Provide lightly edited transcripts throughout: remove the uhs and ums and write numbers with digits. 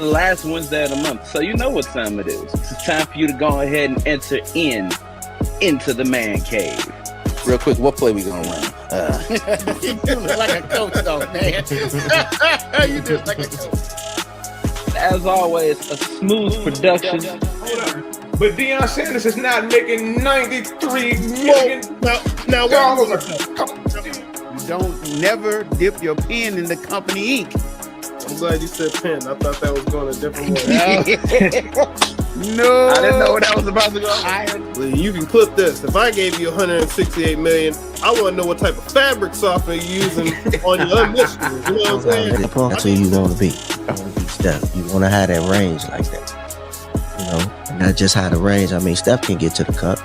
last Wednesday of the month, so you know what time it is. It's time for you to go ahead and enter into the man cave. Real quick, what play we gonna run? You look like a coach, though, man. You just like a coach. As always, a Smoooth Productions. But Deion Sanders is not making $93 million. Now, You don't never dip your pen in the company ink. I'm glad you said pen. I thought that was going a different way. No, I didn't know where that was about to go. Well, you can clip this. If I gave you $168 million, I want to know what type of fabric software you're using on your initiatives. You know what I'm saying? That's who you want to be. You want to be Steph. You want to have that range like that. You know, and not just have the range. I mean, Steph can get to the cup.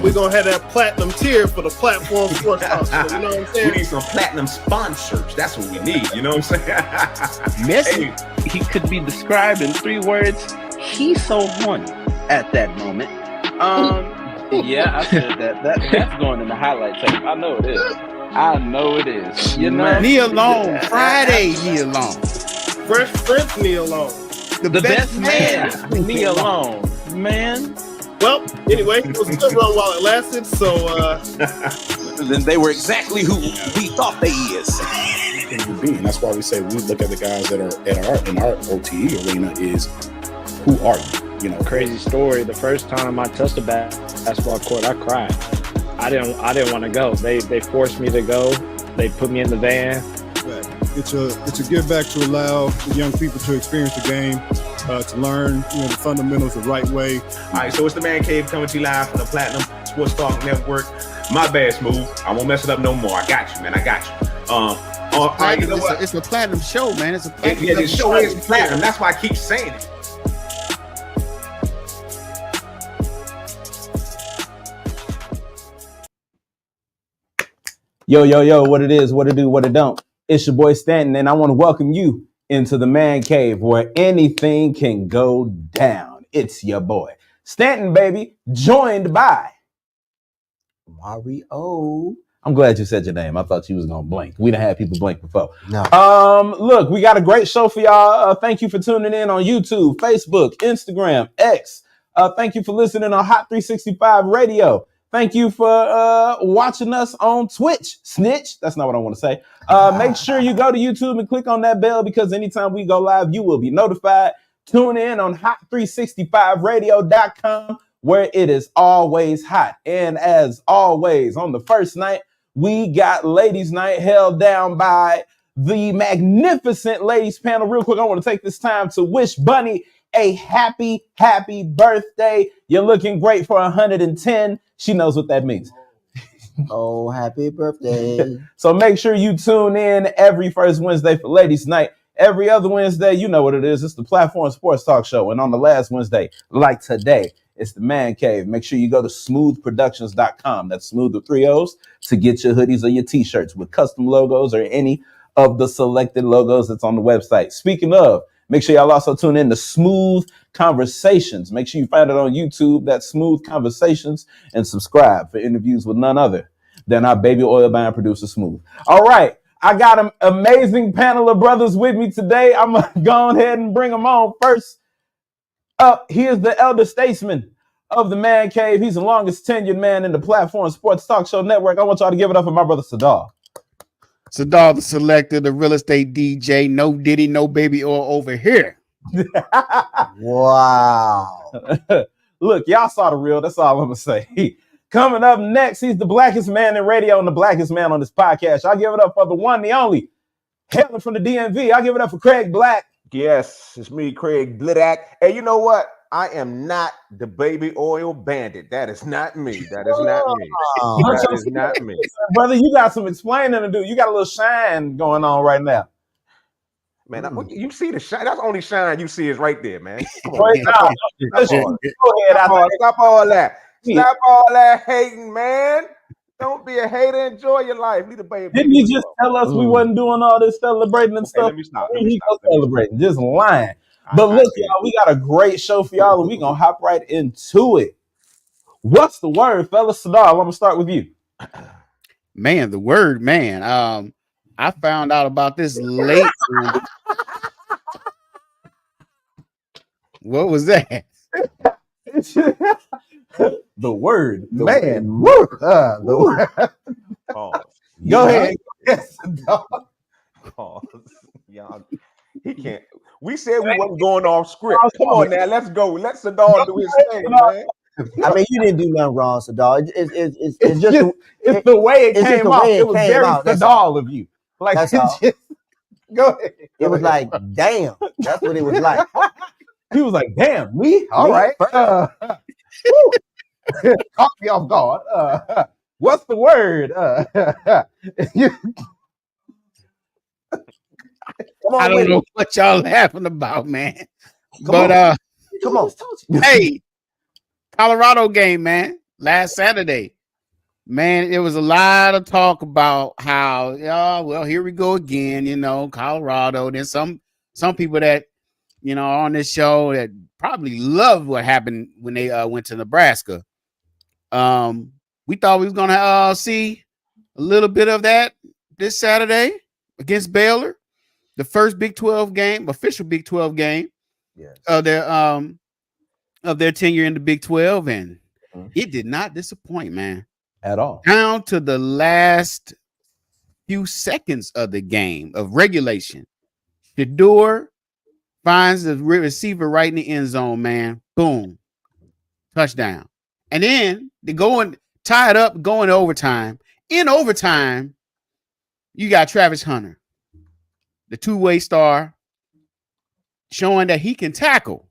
We're going to have that platinum tier for the platform sports talk show. You know what I'm saying? We need some platinum sponsors. That's what we need. You know what I'm saying? Messi, he could be described in 3 words. He's so horny at that moment. Yeah, I said that. That's going in the highlight tape. I know it is. You know, knee alone, Friday knee alone. Fresh Prince knee alone. The best man, knee alone, man. Well, anyway, it was a good run while it lasted. So, then they were exactly who we thought they is. And that's why we say we look at the guys that are in our OTE arena is who are you? You know, Crazy story. The first time I touched a basketball court, I cried. I didn't want to go. They forced me to go. They put me in the van. It's a give back to allow the young people to experience the game, to learn the fundamentals the right way. All right, so it's the Man Cave coming to you live from the Platinum Sports Talk Network. My bad, Smooth. I won't mess it up no more. I got you, man. I got you. All right, you know what? It's a platinum show, man. It's a platinum Yeah, the show is platinum. That's why I keep saying it. Yo, what it is, what it do, what it don't. It's your boy Stanton, and I want to welcome you into the Man Cave where anything can go down. It's your boy Stanton, baby, joined by Mario. I'm glad you said your name. I thought you was gonna blink. We done had people blink before. No. Look, we got a great show for y'all. Thank you for tuning in on YouTube, Facebook, Instagram, X. Thank you for listening on Hot 365 Radio. Thank you for watching us on Twitch. Snitch. That's not what I want to say. Make sure you go to YouTube and click on that bell because anytime we go live, you will be notified. Tune in on hot365radio.com where it is always hot. And as always, on the first night, we got Ladies Night held down by the magnificent ladies panel. Real quick, I want to take this time to wish Bunny a happy birthday. You're looking great for 110. She knows what that means. Oh, happy birthday. So make sure you tune in every first Wednesday for Ladies Night. Every other Wednesday, you know what it is. It's the Platform Sports Talk Show. And on the last Wednesday, like today, it's the Man Cave. Make sure you go to smoothproductions.com. That's smooth with 3 O's to get your hoodies or your t-shirts with custom logos or any of the selected logos that's on the website. Speaking of, make sure y'all also tune in to Smoooth Conversations. Make sure you find it on YouTube, that's Smoooth Conversations, and subscribe for interviews with none other than our baby oil buying producer, Smoooth. All right, I got an amazing panel of brothers with me today. I'm going to go ahead and bring them on. First up, here's the elder statesman of the Man Cave. He's the longest tenured man in the Platform Sports Talk Show Network. I want y'all to give it up for my brother, Sadar. Sadar the Selector, the real estate DJ, no Diddy, no baby oil over here. Wow. Look, y'all saw the real. That's all I'm going to say. Coming up next, he's the blackest man in radio and the blackest man on this podcast. I'll give it up for the one, the only, hailing from the DMV. I'll give it up for Craig Black. Yes, it's me, Craig Blidak. And you know what? I am not the baby oil bandit. That is not me. That is not me. That is not me. Brother, you got some explaining to do. You got a little shine going on right now. Man, you see the shine. That's the only shine you see is right there, man. Come Go ahead. Stop all that. Stop all that hating, man. Don't be a hater. Enjoy your life. Leave the baby. Didn't you just tell us we wasn't doing all this celebrating and stuff? Let me stop. Celebrating, just lying. But look, y'all, we got a great show for y'all, and we're going to hop right into it. What's the word, fellas? Sadar, I'm going to start with you. Man, the word, man. I found out about this late. What was that? The word, The man. word. Woo. Pause. Go ahead. Yes, dog. Pause. Y'all, he can't. We said we wasn't going off script. Come on now, let's go. Let Sadar do his thing, man. I mean, you didn't do nothing wrong, Sadar. It's just it's the way it it's just came the out. way It was came very out, that's all. Sadal of you. Like, That's all. go ahead. It was like, damn. That's what it was like. He was like, damn, me? All Me right. Caught me off guard. What's the word? Come on I don't with know it. what y'all laughing about, man. Come on. Come on. Hey, Colorado game, man. Last Saturday. Man, there was a lot of talk about how, well, here we go again, Colorado. There's some people that, on this show that probably love what happened when they went to Nebraska. We thought we was gonna see a little bit of that this Saturday against Baylor, the first Big 12 game, official Big 12 game of their tenure in the Big 12, and it did not disappoint, man. At all. Down to the last few seconds of the game of regulation, Shador finds the receiver right in the end zone, man. Boom. Touchdown. And then they go and tie it up, going to overtime. In overtime, you got Travis Hunter, the two-way star, showing that he can tackle.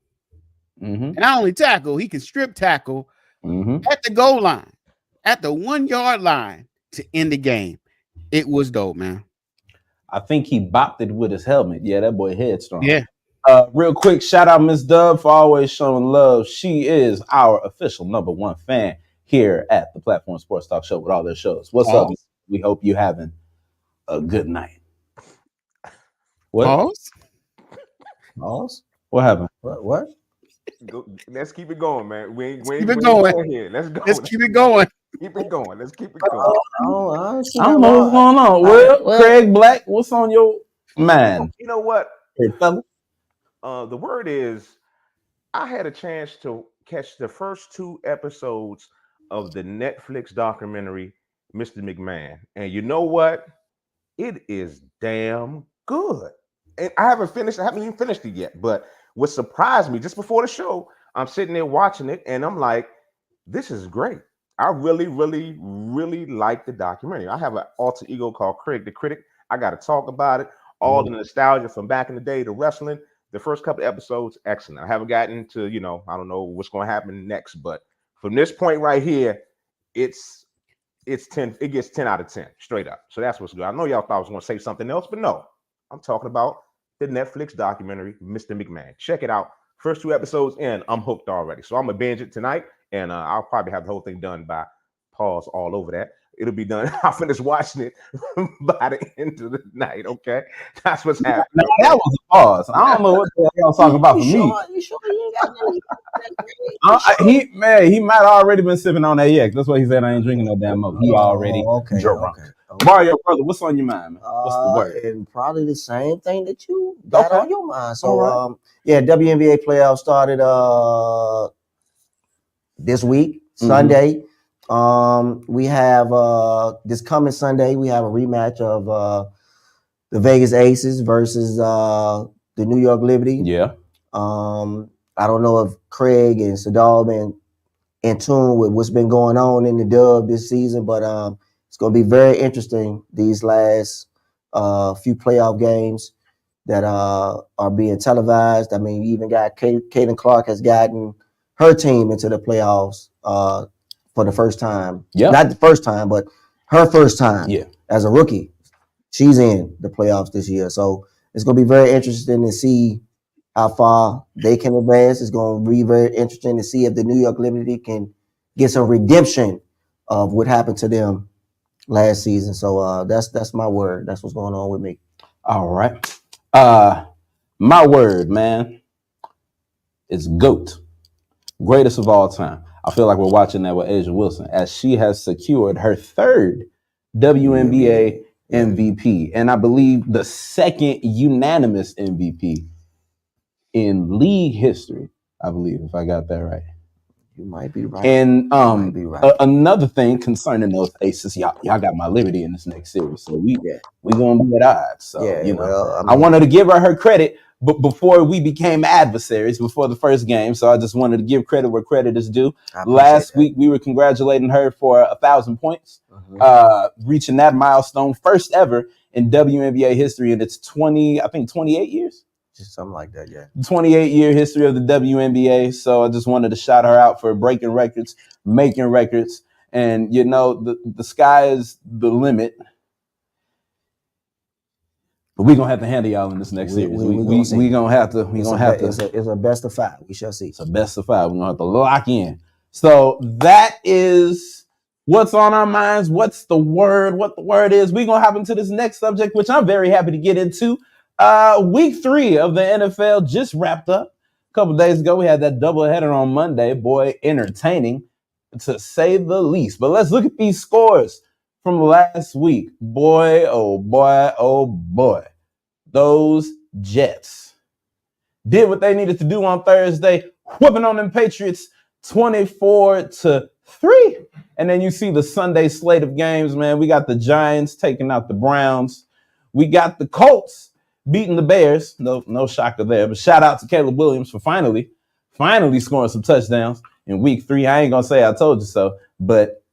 And not only tackle, he can strip tackle at the goal line, at the 1 yard line to end the game. It was dope, man. I think he bopped it with his helmet. Yeah, that boy headstrong. Yeah. Real quick, shout out Miss Dub for always showing love. She is our official #1 fan here at the Platform Sports Talk Show with all their shows. What's up? We hope you're having a good night. What? Pause? What happened? What? Let's keep it going, man. We ain't keep it going here. Let's go. Let's keep it going. Keep it going. Let's keep it going. I don't know what's going on. Well, Craig Black, what's on your mind? You know what? Hey, fella. The word is, I had a chance to catch the first 2 episodes of the Netflix documentary, Mr. McMahon. And you know what? It is damn good. And I haven't even finished it yet. But what surprised me just before the show, I'm sitting there watching it and I'm like, this is great. I really, really, really like the documentary. I have an alter ego called Craig the Critic. I got to talk about it. All the nostalgia from back in the day, the wrestling. The first couple of episodes, excellent. I haven't gotten to, I don't know what's going to happen next, but from this point right here, it's 10. It gets 10 out of 10 straight up. So that's what's good. I know y'all thought I was going to say something else, but no, I'm talking about the Netflix documentary, Mr. McMahon. Check it out. First 2 episodes in, I'm hooked already. So I'm gonna binge it tonight, and I'll probably have the whole thing done by pause all over that. It'll be done. I'll finish watching it by the end of the night. Okay, that's what's happening. Now, that was a pause. I don't know what the hell y'all talking about for me. You sure you ain't got He might have already been sipping on that yak. That's why he said I ain't drinking no damn milk. He already drunk. Okay. Mario, brother, what's on your mind, man? What's the word? And probably the same thing that you got on your mind. So, WNBA playoffs started this week, Sunday. We have this coming Sunday, we have a rematch of the Vegas Aces versus the New York Liberty. Yeah. I don't know if Craig and Sadal been in tune with what's been going on in the dub this season, but it's going to be very interesting these last few playoff games that are being televised. I mean, you even got Caitlin Clark has gotten her team into the playoffs for the first time. Yeah. Not the first time, but her first time as a rookie. She's in the playoffs this year. So it's going to be very interesting to see how far they can advance. It's going to be very interesting to see if the New York Liberty can get some redemption of what happened to them last season. So that's my word. That's what's going on with me. All right. My word, man, is GOAT. Greatest of all time. I feel like we're watching that with Asia Wilson as she has secured her 3rd WNBA MVP. And I believe the 2nd unanimous MVP in league history. I believe, if I got that right. You might be right. And might be right. Another thing concerning those aces, y'all got my Liberty in this next series, so we gonna be at odds. So well, I wanted to give her credit, but before we became adversaries before the first game, so I just wanted to give credit where credit is due. Last week we were congratulating her for 1,000 points, reaching that milestone, first ever in WNBA history, and it's 28 years. Just something like that, yeah. 28-year history of the WNBA. So I just wanted to shout her out for breaking records, making records, and the sky is the limit. But we're gonna have to handle y'all in this next series. We gonna have to. It's a best of 5. We shall see. It's a best of 5. We're gonna have to lock in. So that is what's on our minds. What's the word? What the word is? We're gonna hop into this next subject, which I'm very happy to get into. Week 3 of the NFL just wrapped up. A couple days ago, we had that doubleheader on Monday. Boy, entertaining to say the least. But let's look at these scores from last week. Boy, oh boy, oh boy. Those Jets did what they needed to do on Thursday, whooping on them Patriots 24-3. And then you see the Sunday slate of games, man. We got the Giants taking out the Browns. We got the Colts beating the Bears. No shocker there. But shout out to Caleb Williams for finally scoring some touchdowns in week 3. I ain't going to say I told you so. But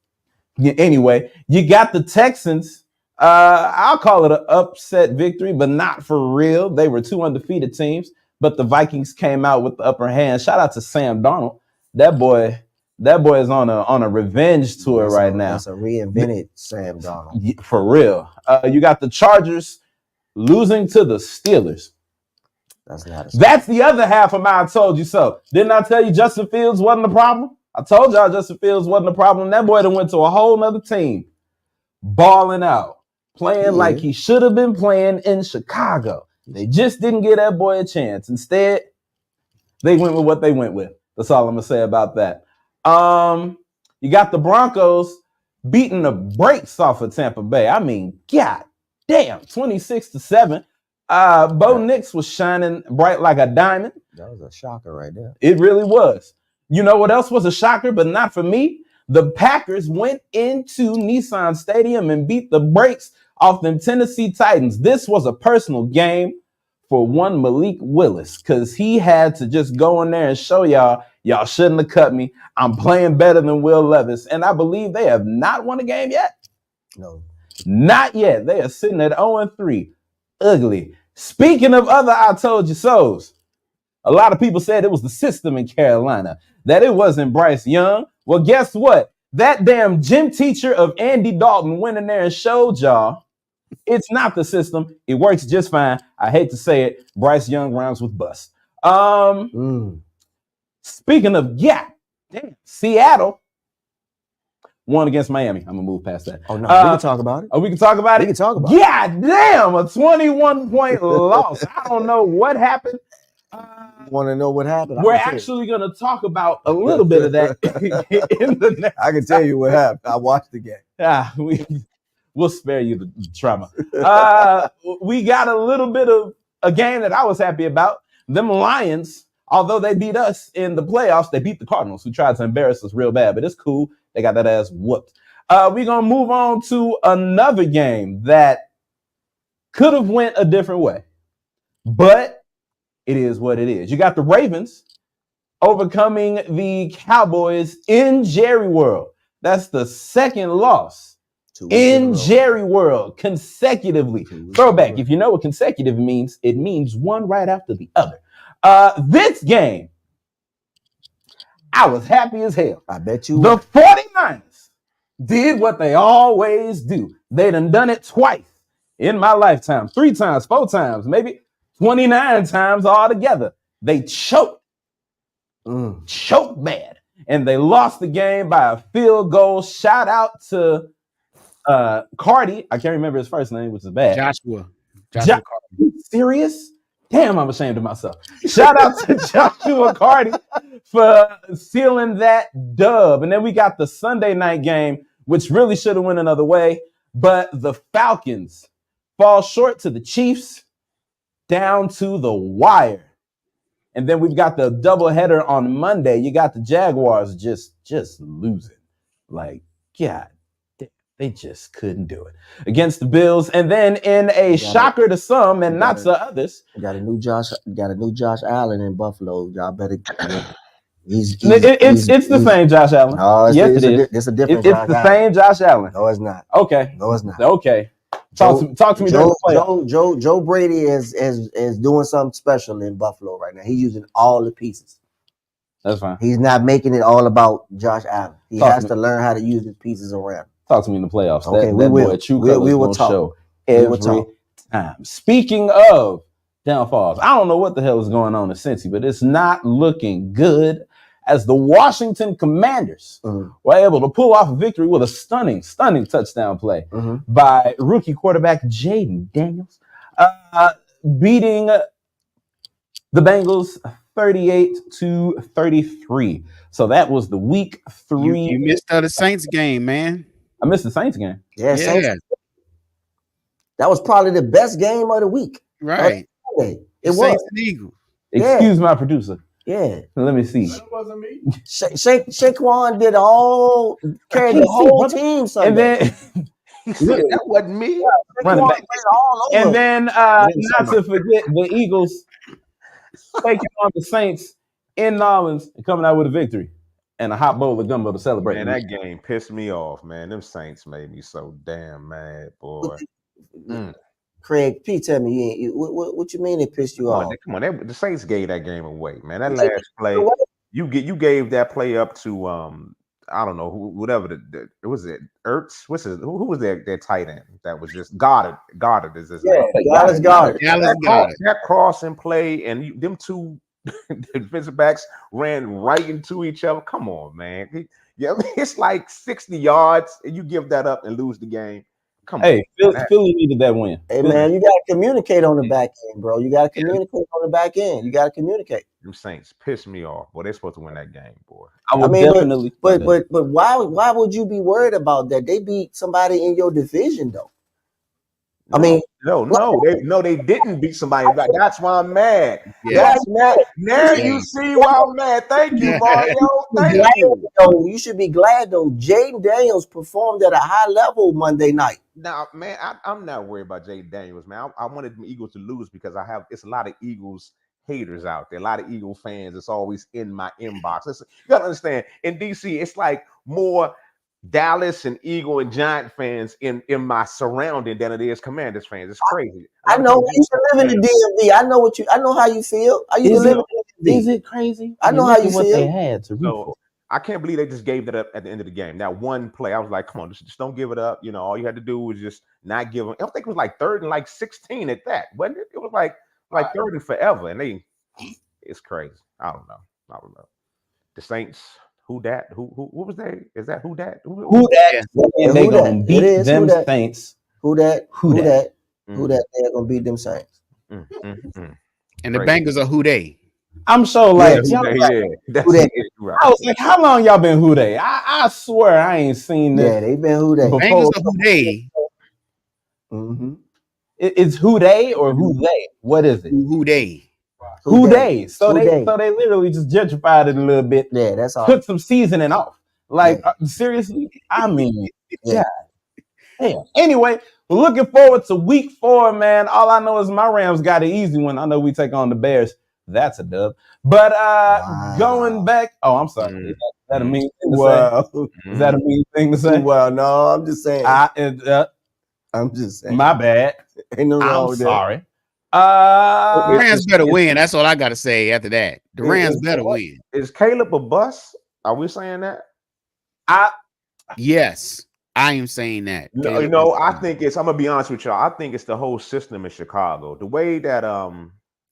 anyway, you got the Texans. I'll call it an upset victory, but not for real. They were 2 undefeated teams, but the Vikings came out with the upper hand. Shout out to Sam Darnold. That boy is on a revenge tour right now. That's a reinvented Sam Darnold. For real. You got the Chargers losing to the Steelers. That's the other half of my I told you so. Didn't I tell you Justin Fields wasn't the problem? I told y'all Justin Fields wasn't the problem. That boy done went to a whole nother team. Balling out. Playing like he should have been playing in Chicago. They just didn't give that boy a chance. Instead, they went with what they went with. That's all I'm going to say about that. You got the Broncos beating the brakes off of Tampa Bay. I mean, God damn, 26-7. Bo Nix was shining bright like a diamond. That was a shocker right there. It really was. You know what else was a shocker, but not for me? The Packers went into Nissan Stadium and beat the brakes off them Tennessee Titans. This was a personal game for one Malik Willis because he had to just go in there and show y'all shouldn't have cut me. I'm playing better than Will Levis. And I believe they have not won a game yet. No. Not yet. They are sitting at 0-3. Ugly. Speaking of other I told you so's, a lot of people said it was the system in Carolina, that it wasn't Bryce Young. Well, guess what? That damn gym teacher of Andy Dalton went in there and showed y'all it's not the system. It works just fine. I hate to say it. Bryce Young rhymes with bust. Speaking of Seattle won against Miami. I'm gonna move past that. Oh no, we can talk about it. Oh, we can talk about it. We can talk about it. God damn, a 21-point loss. I don't know what happened. Want to know what happened? We're actually going to talk about a little bit of that in the next. I can tell you what happened. I watched the game. We'll spare you the trauma. We got a little bit of a game that I was happy about. Them Lions, although they beat us in the playoffs, they beat the Cardinals, who tried to embarrass us real bad. But it's cool. They got that ass whooped. We're going to move on to another game that could have went a different way. But it is what it is. You got the Ravens overcoming the Cowboys in Jerry World. That's the second loss in Jerry World consecutively. Throwback. If you know what consecutive means, it means one right after the other. This game, I was happy as hell. I bet you the 49ers did what they always do. They done it twice in my lifetime. 3 times, 4 times, maybe 29 times altogether. They choked bad. And they lost the game by a field goal. Shout out to Cardi. I can't remember his first name, which is bad. Joshua Cardi. Serious? Damn, I'm ashamed of myself. Shout out to Joshua Cardi for sealing that dub. And then we got the Sunday night game, which really should have went another way. But the Falcons fall short to the Chiefs. Down to the wire. And then we've got the doubleheader on Monday. You got the Jaguars just losing. Like, God, they just couldn't do it against the Bills. And then in a shocker to some and not to others, got a new Josh Allen in Buffalo. Y'all better. It's the same Josh Allen. No, yes, it is. It's a different. It's the same Josh Allen. No, it's not. Okay. No, it's not. Okay. Talk to me during the playoffs. Joe Brady is doing something special in Buffalo right now. He's using all the pieces. That's fine. He's not making it all about Josh Allen. He has to learn how to use his pieces around. Talk to me in the playoffs. Okay, we will. We will show every time. Speaking of downfalls, I don't know what the hell is going on in Cincy, but it's not looking good as the Washington Commanders were able to pull off a victory with a stunning touchdown play by rookie quarterback Jaden Daniels, beating the Bengals 38-33. So that was the week 3. You missed the Saints game, man. I missed the Saints game. Yeah. Saints, that was probably the best game of the week. Right. It was. Saints and Eagles. Excuse my producer. Yeah. Let me see. That wasn't me. Shaquan carried the whole team Sunday. And then that wasn't me. Running back. All over. And then not to forget the Eagles taking on the Saints in New Orleans and coming out with a victory and a hot bowl of gumbo to celebrate. Man, that game pissed me off, man. Them Saints made me so damn mad, boy. Craig, P, tell me, what you mean it pissed you off? Come on, the Saints gave that game away, man. That last play, you gave that play up to I don't know whatever it was it Ertz. Who was their tight end? That was just Goddard. Goddard is his name. Goddard. That crossing play and them two defensive backs ran right into each other. Come on, man. It's like 60 yards and you give that up and lose the game. Come on. Philly needed that win. Hey, man, you got to communicate on the back end, bro. You got to communicate on the back end. You got to communicate. Them Saints pissed me off. Boy, they're supposed to win that game, boy. Definitely. But why would you be worried about that? They beat somebody in your division, though. No, they didn't beat somebody. That's why I'm mad. Yeah. That's mad. Now you see why I'm mad. Thank you, Mario. Thank you. You should be glad though. Jaden Daniels performed at a high level Monday night. Now, man, I'm not worried about Jaden Daniels, man. I wanted the Eagles to lose because it's a lot of Eagles haters out there, a lot of Eagle fans. It's always in my inbox. You gotta understand, in DC, it's like more Dallas and Eagle and Giant fans in my surrounding than it is Commanders fans. It's crazy. I know you used to live in the DMV. I know how you feel. I used to live in the DMV. Is it crazy? I know how you what feel. They had to so, I can't believe they just gave that up at the end of the game. That one play, I was like, come on, just don't give it up. You know, all you had to do was just not give them. I think it was like 3rd and 16 at that, wasn't it? It was like 3rd and forever. And it's crazy. I don't know. The Saints. Who that? Who was they? Is that who that? Who that? And they gonna beat them Saints. Who that? They're gonna beat them Saints. And the Bengals are who they? I'm sure, like, I was like, how long y'all been who they? I swear I ain't seen this. Yeah, they been who they. Bengals are who they. It's who they or who they? What is it? Who they? Who they? So they literally just gentrified it a little bit. Yeah, that's all. Took some seasoning off. Like seriously, I mean, yeah. Anyway, we're looking forward to week 4, man. All I know is my Rams got an easy one. I know we take on the Bears. That's a dub. But going back, I'm sorry. Is that a mean thing to say? Is that a mean thing to say? Well, no, I'm just saying. I'm just saying. My bad. Ain't no wrong I'm with sorry. The Rams better win. That's all I got to say after that. The Rams better win. Is Caleb a bust? Are we saying that? Yes, I am saying that. No, I think I'm gonna be honest with y'all. I think it's the whole system in Chicago. The way that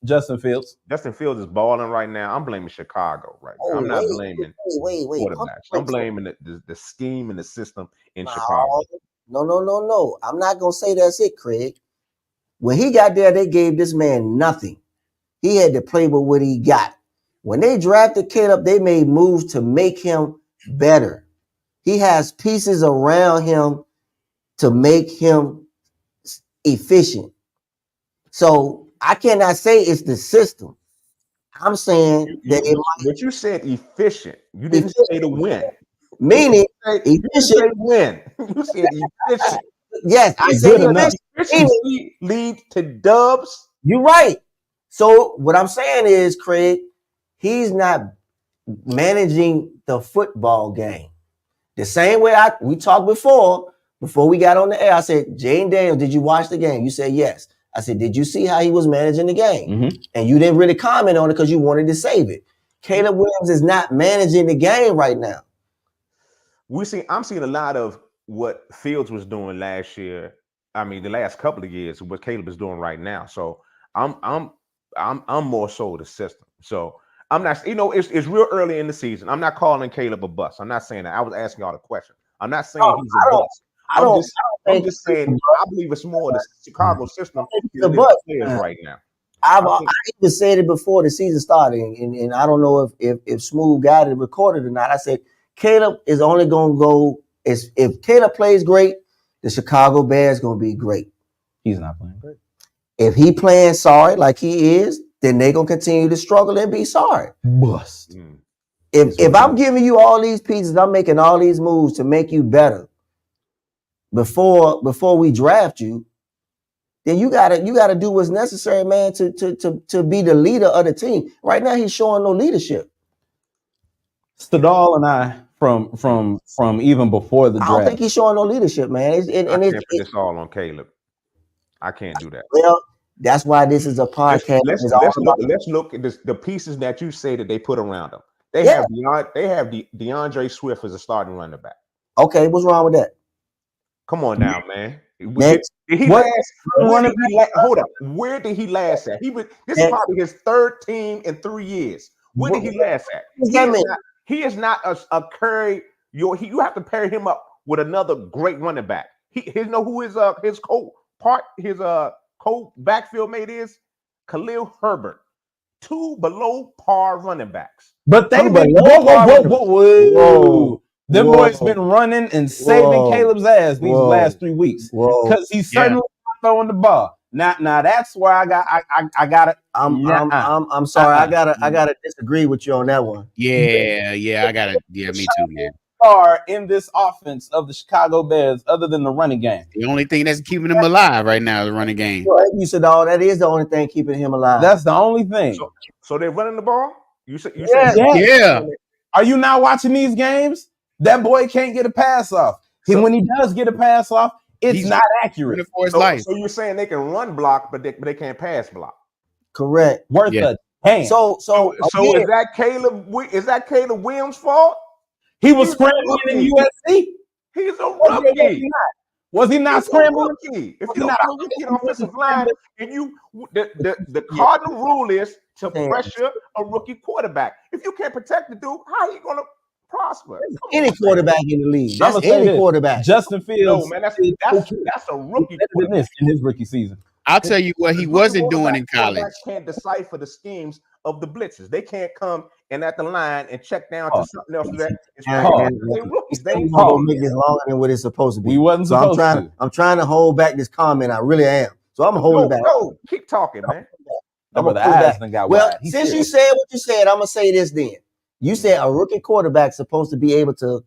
Justin Fields is balling right now. I'm blaming Chicago right now. I'm not blaming quarterbacks. I'm blaming the scheme and the system in Chicago. No. I'm not gonna say that's it, Craig. When he got there, they gave this man nothing. He had to play with what he got. When they drafted Caleb, they made moves to make him better. He has pieces around him to make him efficient. So I cannot say it's the system. I'm saying that it might But you said efficient. You didn't say to win. meaning You didn't say efficient. win. You said efficient. Yes, I It's said good enough. efficient. Meaning, Efficiency leads to dubs. you're right. So what I'm saying is, Craig, he's not managing the football game the same way we talked before we got on the air. I said, Jane Daniels, did you watch the game? You said yes. I said, did you see how he was managing the game? Mhm. And you didn't really comment on it because you wanted to save it. Caleb Williams is not managing the game right now. I'm seeing a lot of what Fields was doing last year. I mean, the last couple of years, what Caleb is doing right now. So I'm more so the system. So I'm not, it's real early in the season. I'm not calling Caleb a bust. I'm not saying that. I was asking y'all the question. I'm not saying he's a bust. I'm just saying I believe it's more the Chicago system than the players right now. I even said it before the season started, and I don't know if Smooth got it recorded or not. I said Caleb is only going to go if Caleb plays great, the Chicago Bears going to be great. He's not playing great. If he playing sorry like he is, then they're going to continue to struggle and be sorry. Bust. If I'm giving you all these pieces, I'm making all these moves to make you better before we draft you, then you gotta do what's necessary, man, to be the leader of the team. Right now, he's showing no leadership. Stadal and I from even before the draft. I don't think he's showing no leadership, man. I can't put this all on Caleb. I can't do that. Well, that's why this is a podcast. Let's look at the pieces that you say that they put around him. They have DeAndre Swift as a starting running back. Okay, what's wrong with that? Come on now, man. Next. Did he last? Hold up. Where did he last at? This is probably his third team in 3 years. Where did he last at? He is not a carry. You have to pair him up with another great running back. He know who his backfield mate is? Khalil Herbert. 2 below par running backs. But they've been whoa. Them boys been running and saving Caleb's ass these last 3 weeks because he's certainly not throwing the ball. Now that's where I got it. I'm sorry. I gotta disagree with you on that one. Yeah, I gotta. Yeah, me too, man. Are in this offense of the Chicago Bears other than the running game. The only thing that's keeping them alive right now is the running game. Well, you said that is the only thing keeping him alive. That's the only thing. So they're running the ball? You said yeah. Are you not watching these games? That boy can't get a pass off. When he does get a pass off, it's not accurate. For his life. So you're saying they can run block, but they can't pass block. Correct. Worth a damn. So is that Caleb? Is that Caleb Williams' fault? He was scrambling in USC. He's a rookie. Was he not scrambling? If you're not a rookie on offensive line, and the cardinal rule is to pressure a rookie quarterback. If you can't protect the dude, how are you gonna prosper? Any quarterback in the league. That's any quarterback. Justin Fields. No, man, that's a rookie quarterback in his rookie season. I'll tell you what he wasn't doing in college. Can't decipher the schemes of the blitzes. They can't come and at the line and check down to something else. They're rookies. They ain't make this longer than what it's supposed to be. We wasn't supposed to. I'm trying to hold back this comment. I really am. So I'm holding back. No, keep talking, man. Well, since you said what you said, I'm gonna say this then. You said a rookie quarterback supposed to be able to.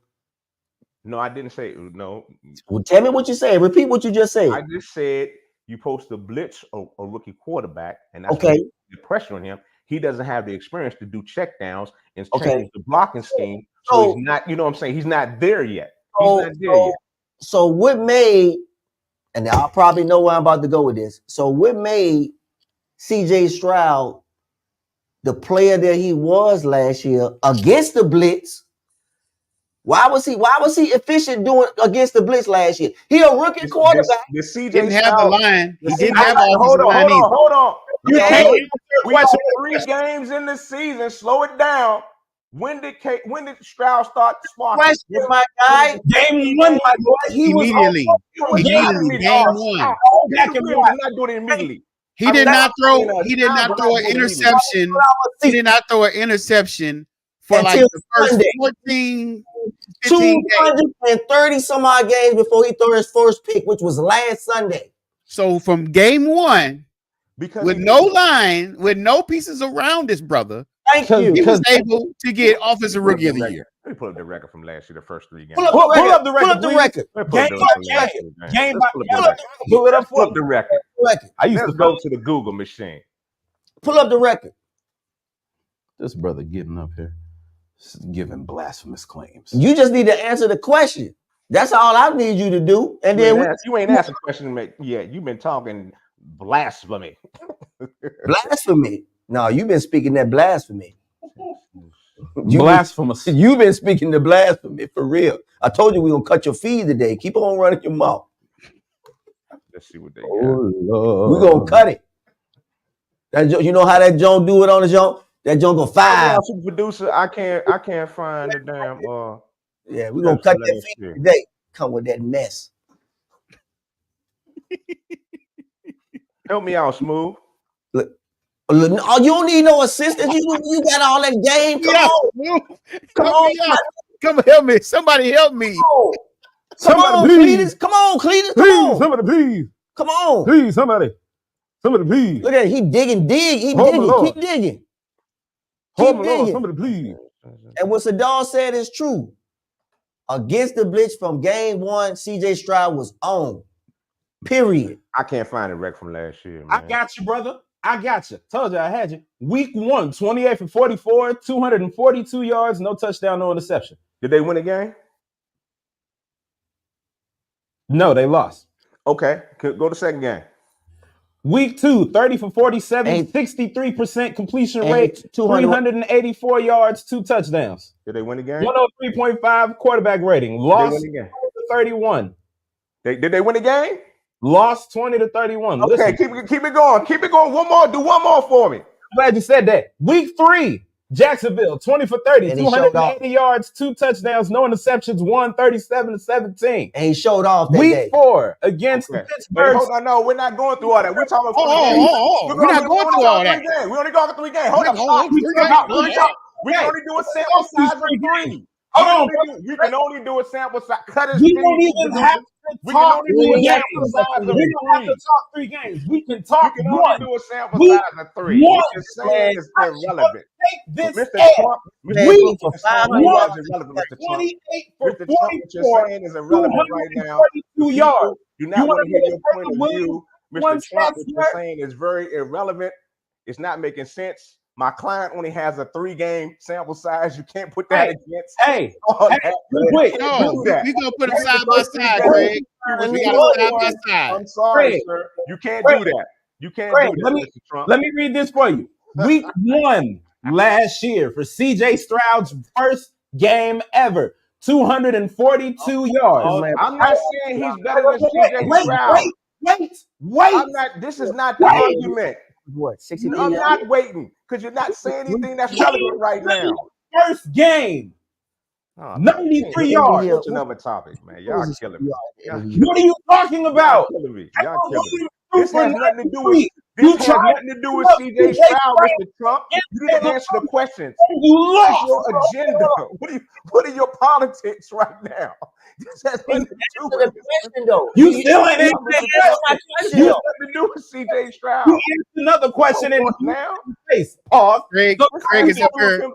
No, I didn't say no. Well, tell me what you said. Repeat what you just said. I just said you're supposed to blitz a rookie quarterback, and that's okay. The pressure on him. He doesn't have the experience to do check downs and change the blocking scheme. So he's not, you know what I'm saying? He's not there yet. So what made, and I'll probably know where I'm about to go with this. So what made CJ Stroud the player that he was last year against the blitz? Why was he efficient doing against the blitz last year? He a rookie quarterback. Didn't have the line. He didn't have all the line. Hold on. You can't question 3 games in the season. Slow it down. When did Stroud start sparking? Question, my guy. Game 1, my boy. Immediately. Game 1. Not doing it immediately. He did not throw an interception. He did not throw an interception for like the first 14, 15 230 some odd games before he threw his first pick, which was last Sunday. So from game 1 Because with no line, with no pieces around this brother. Thank you. He was able to get Offensive Rookie of the Year. Let me pull up the record from last year, the first 3 games. Pull up the record. Pull up the record. Game by game. Pull it up Pull for up the record. I used Let's to go to the Google machine. Pull up the record. This brother getting up here, giving blasphemous claims. You just need to answer the question. That's all I need you to do. And then you ain't asked a question yet. You've been talking blasphemy. Blasphemy. No, you've been speaking that blasphemy. Blasphemous. You've been speaking the blasphemy for real. I told you we're gonna cut your feed today. Keep on running your mouth. Let's see what they got. We're gonna cut it. That, you know how that Joan do it on the Joan? That Joan go 5. Super producer, I can't find the damn yeah, we're gonna cut that feed today. Come with that mess. Help me out, Smooth. Look, oh, you don't need no assistance. You got all that game. Come on. Come help me. Somebody help me. Come on, Cletus. Come on, Cletus. Come on. Somebody, please. Come on. Please, somebody, please. Look at it. He digging. He digging. Keep digging. Keep digging. Somebody, please. And what Sadal said is true. Against the Blitz from game 1, CJ Stroud was on. Period. I can't find a record from last year, man. I got you, brother. I got you. Told you I had you. Week 1, 28 for 44, 242 yards, no touchdown, no interception. Did they win a game? No, they lost. Okay, go to second game. Week 2, 30 for 47, 63% completion rate, 384 yards, 2 touchdowns. Did they win the game? 103.5 quarterback rating. Lost 31. Did they win the game? Lost 20-31. Okay, Listen. keep it going. Keep it going. One more. Do one more for me. I'm glad you said that. Week 3, Jacksonville, 20 for 30, And 280 yards, 2 touchdowns, no interceptions, 37-17. And he showed off that Week day. 4 against the Pittsburgh. Hold on, no, we're not going through all that. We're talking about We're not going through all that. We only going through 3 games. Hold on. We can only do a sample size of 3. Hold on. You can only do a sample size. Cut it. We don't even have to talk 3 games. We don't have to talk 3 games. We can talk you can one. only do a sample size of 3. What you're saying is irrelevant. Take this Mr. Trump, we for 500 yards is irrelevant, Mr. Trump. 28 for Mr. Trump, what you're saying is irrelevant right now. 242 yards. Do not want to hear your point of view. Mr. Trump, what you're saying is very irrelevant. It's not making sense. My client only has a 3-game sample size. You can't put that against. Wait. No, we're gonna put them side by side, Craig. We got them side by side. I'm sorry, sir. You can't do that. You can't do that, Mr. Trump. Let me read this for you. Week 1 last year for CJ Stroud's first game ever. 242 yards. I'm not saying he's better than CJ Stroud. Wait. I'm not. This is not the argument. What? 63 I'm not waiting because you're not saying anything that's relevant right now. First game. 93 yards. What's another topic, man? Y'all killing me. What are you talking about? Y'all killing me. This has nothing to do with. This has nothing to do with CJ Stroud, Mr. Trump. You need to answer the questions. You lost your agenda. What are your politics right now? This has nothing to do with the question, though. You still ain't answering my question. You have nothing to do with CJ Stroud. You answered another question in now. Face. Pause. Craig is up here.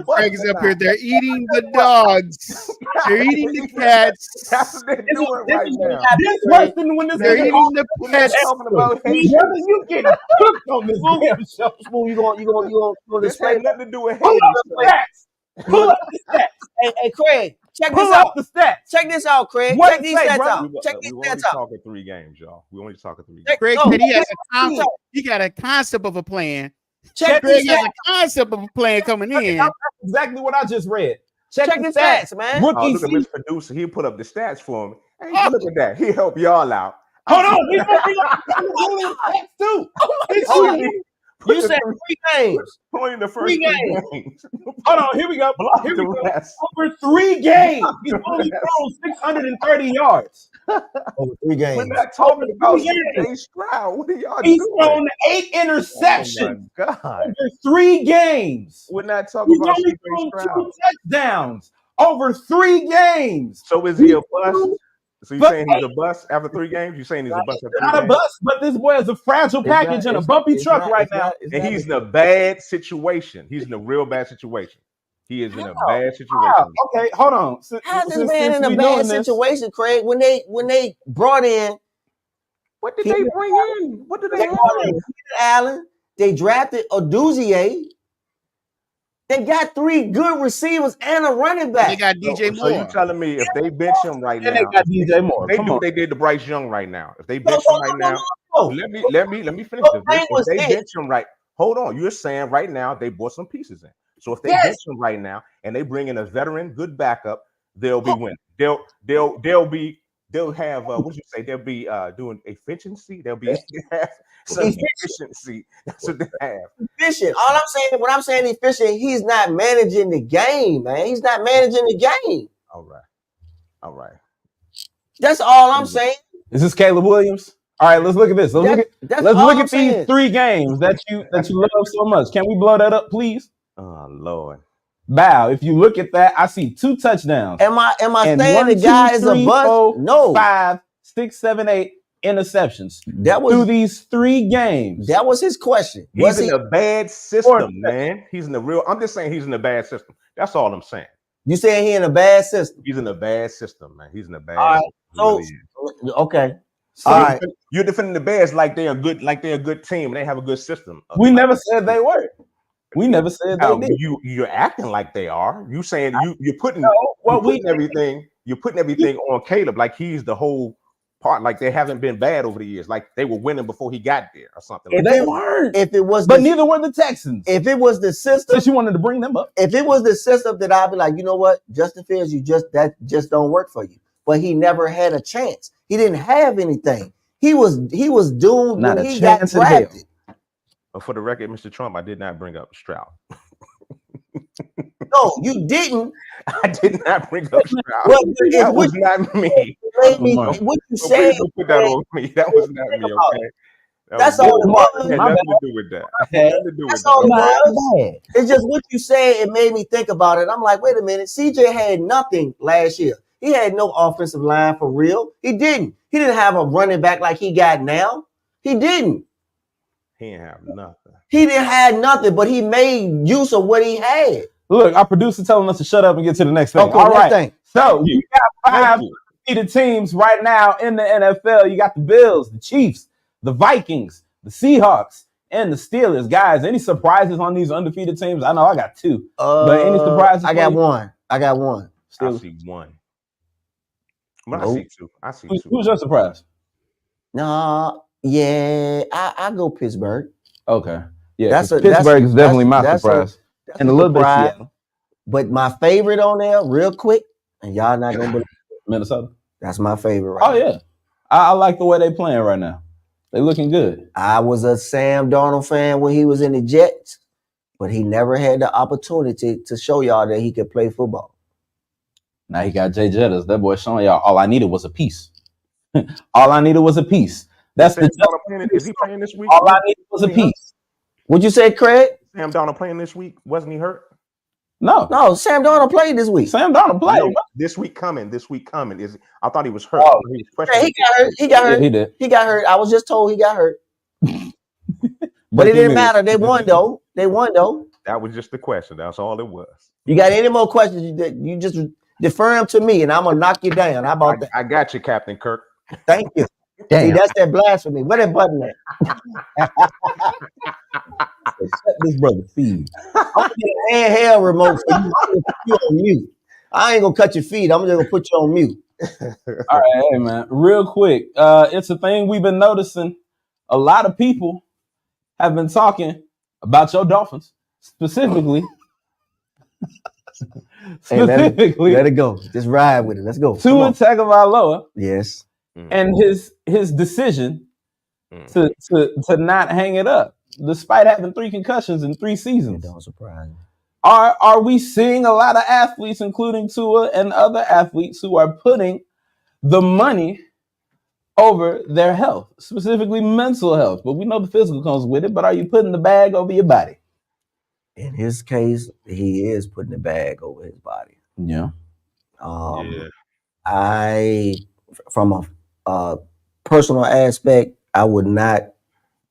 Craig is up here. They're eating the dogs. They're eating the cats. That's what they're doing right now. This person when this They're eating the pets. Talking about brother, you getting cooked on this damn show. You gonna This display has nothing to do with Pull hate. up the stats. Pull up the stats. Hey, Craig, check Pull this out. up the stats. Check this out, Craig. What Check these say, stats brother? out. Check these We only stats out. talking 3 games, y'all. We only talking 3 games. Craig said he has a concept. He got a concept of a plan. Check Craig these has stats. a concept of a plan coming in. That's exactly what I just read. Check the the stats, man. Rookie Look at season. this producer. He put up the stats for me. Hey, look at that. He helped y'all out. Hold on. We got stats too. You said 3 games. Only the first 3 3 games. games. Hold on. Here we go. Here we go. Over 3 games. He's only thrown 630 yards. Over 3 games. We're not talking about CJ Stroud. What are y'all He's doing? thrown 8 interceptions. Oh my God. Over 3 games. We're not talking He's about only CJ thrown Stroud. 2 touchdowns. Over 3 games. So is he a bust? So you saying he's a bust after 3 games? You saying he's a bust after 3 Not a games? bust, but this boy is a fragile package and a bumpy truck right now. And he's in a bad situation. He's in a real bad situation. He is in a bad situation. Okay, hold on. How's this man in a bad situation, Craig? When they brought in, what did they bring in? What did they have? Allen. They drafted Oduzier. They got 3 good receivers and a running back. They got DJ Moore. So you telling me if they bench him right now, they got DJ Moore. They do what they did to Bryce Young right now. If they bench him right now, let me finish this. If they bench him right, hold on. You're saying right now they brought some pieces in. So if they bench him right now and they bring in a veteran, good backup, they'll be winning. They'll have what you say? They'll be doing efficiency. They'll be have some efficiency. That's what they have. Efficient. What I'm saying efficient, he's not managing the game, man. He's not managing the game. All right. That's all I'm saying. Is this Caleb Williams? All right, let's look at this. Let's look at these 3 games that you love so much. Can we blow that up, please? Oh Lord. Bow. If you look at that, I see 2 touchdowns. Am I saying the guy is a bust? No. 5, 6, 7, 8 interceptions. That was through these 3 games. That was his question. He's in a bad system, man. He's in the real. I'm just saying he's in a bad system. That's all I'm saying. You saying he in a bad system? He's in a bad system, man. He's in a bad. All right. Really Okay. So all right. You're defending the Bears like they're a good team and they have a good system. We never said they were. We never said they did. You're acting like they are. You saying you're putting everything on Caleb like he's the whole part. Like they haven't been bad over the years. Like they were winning before he got there or something. If they weren't. If it was, but neither were the Texans. If it was the system, since you wanted to bring them up. If it was the system, that I'd be like, you know what, Justin Fields, that just don't work for you. But he never had a chance. He didn't have anything. He was doomed when he got drafted. For the record, Mr. Trump, I did not bring up Stroud. No, you didn't. I did not bring up Stroud. Well, that was not me. What you said? Put that on me. That was not me. Okay. That's all it was. Had nothing to do with that. That's all it was. It's just what you said. It made me think about it. I'm like, wait a minute. CJ had nothing last year. He had no offensive line for real. He didn't. He didn't have a running back like he got now. He didn't. He didn't have nothing. He didn't have nothing, but he made use of what he had. Look, our producer telling us to shut up and get to the next thing. Okay, all right. Thing. So you got 5 undefeated teams right now in the NFL. You got the Bills, the Chiefs, the Vikings, the Seahawks, and the Steelers. Guys, any surprises on these undefeated teams? I know I got 2. But any surprises? I got one. Steelers. I see 1. But nope. I see 2. Who's your surprise? No. Yeah, I go Pittsburgh. Okay, yeah, Pittsburgh is definitely my surprise, and a little bit Seattle. But my favorite on there, real quick, and y'all not gonna believe Minnesota. That's my favorite. Oh yeah, I like the way they playing right now. They looking good. I was a Sam Darnold fan when he was in the Jets, but he never had the opportunity to show y'all that he could play football. Now he got Jay Jettas. That boy showing y'all all I needed was a piece. All I needed was a piece. That's the is he playing this week? All I needed was a piece. What'd you say, Craig? Sam Darnold playing this week? Wasn't he hurt? No, Sam Darnold played this week. Sam Darnold played. No, this week coming. I thought he was hurt. Oh. He got hurt. He got hurt. He did. He got hurt. I was just told he got hurt. But it didn't matter. They won though. That was just the question. That's all it was. You got any more questions? You just defer them to me, and I'm gonna knock you down. How about that? I got you, Captain Kirk. Thank you. See, that's that blasphemy. Where that button at? Shut this brother feed. I'm gonna get an handheld remote for you. I'm gonna put you on mute. I ain't gonna cut your feed. I'm just gonna put you on mute. All right, hey man, real quick. It's a thing we've been noticing. A lot of people have been talking about your Dolphins, specifically. Hey, let it go. Just ride with it. Let's go. Tua Tagovailoa. Yes. And his decision to not hang it up, despite having 3 concussions in 3 seasons. Don't surprise me. Are we seeing a lot of athletes, including Tua and other athletes, who are putting the money over their health, specifically mental health? But we know the physical comes with it. But are you putting the bag over your body? In his case, he is putting the bag over his body. Yeah. from a personal aspect, I would not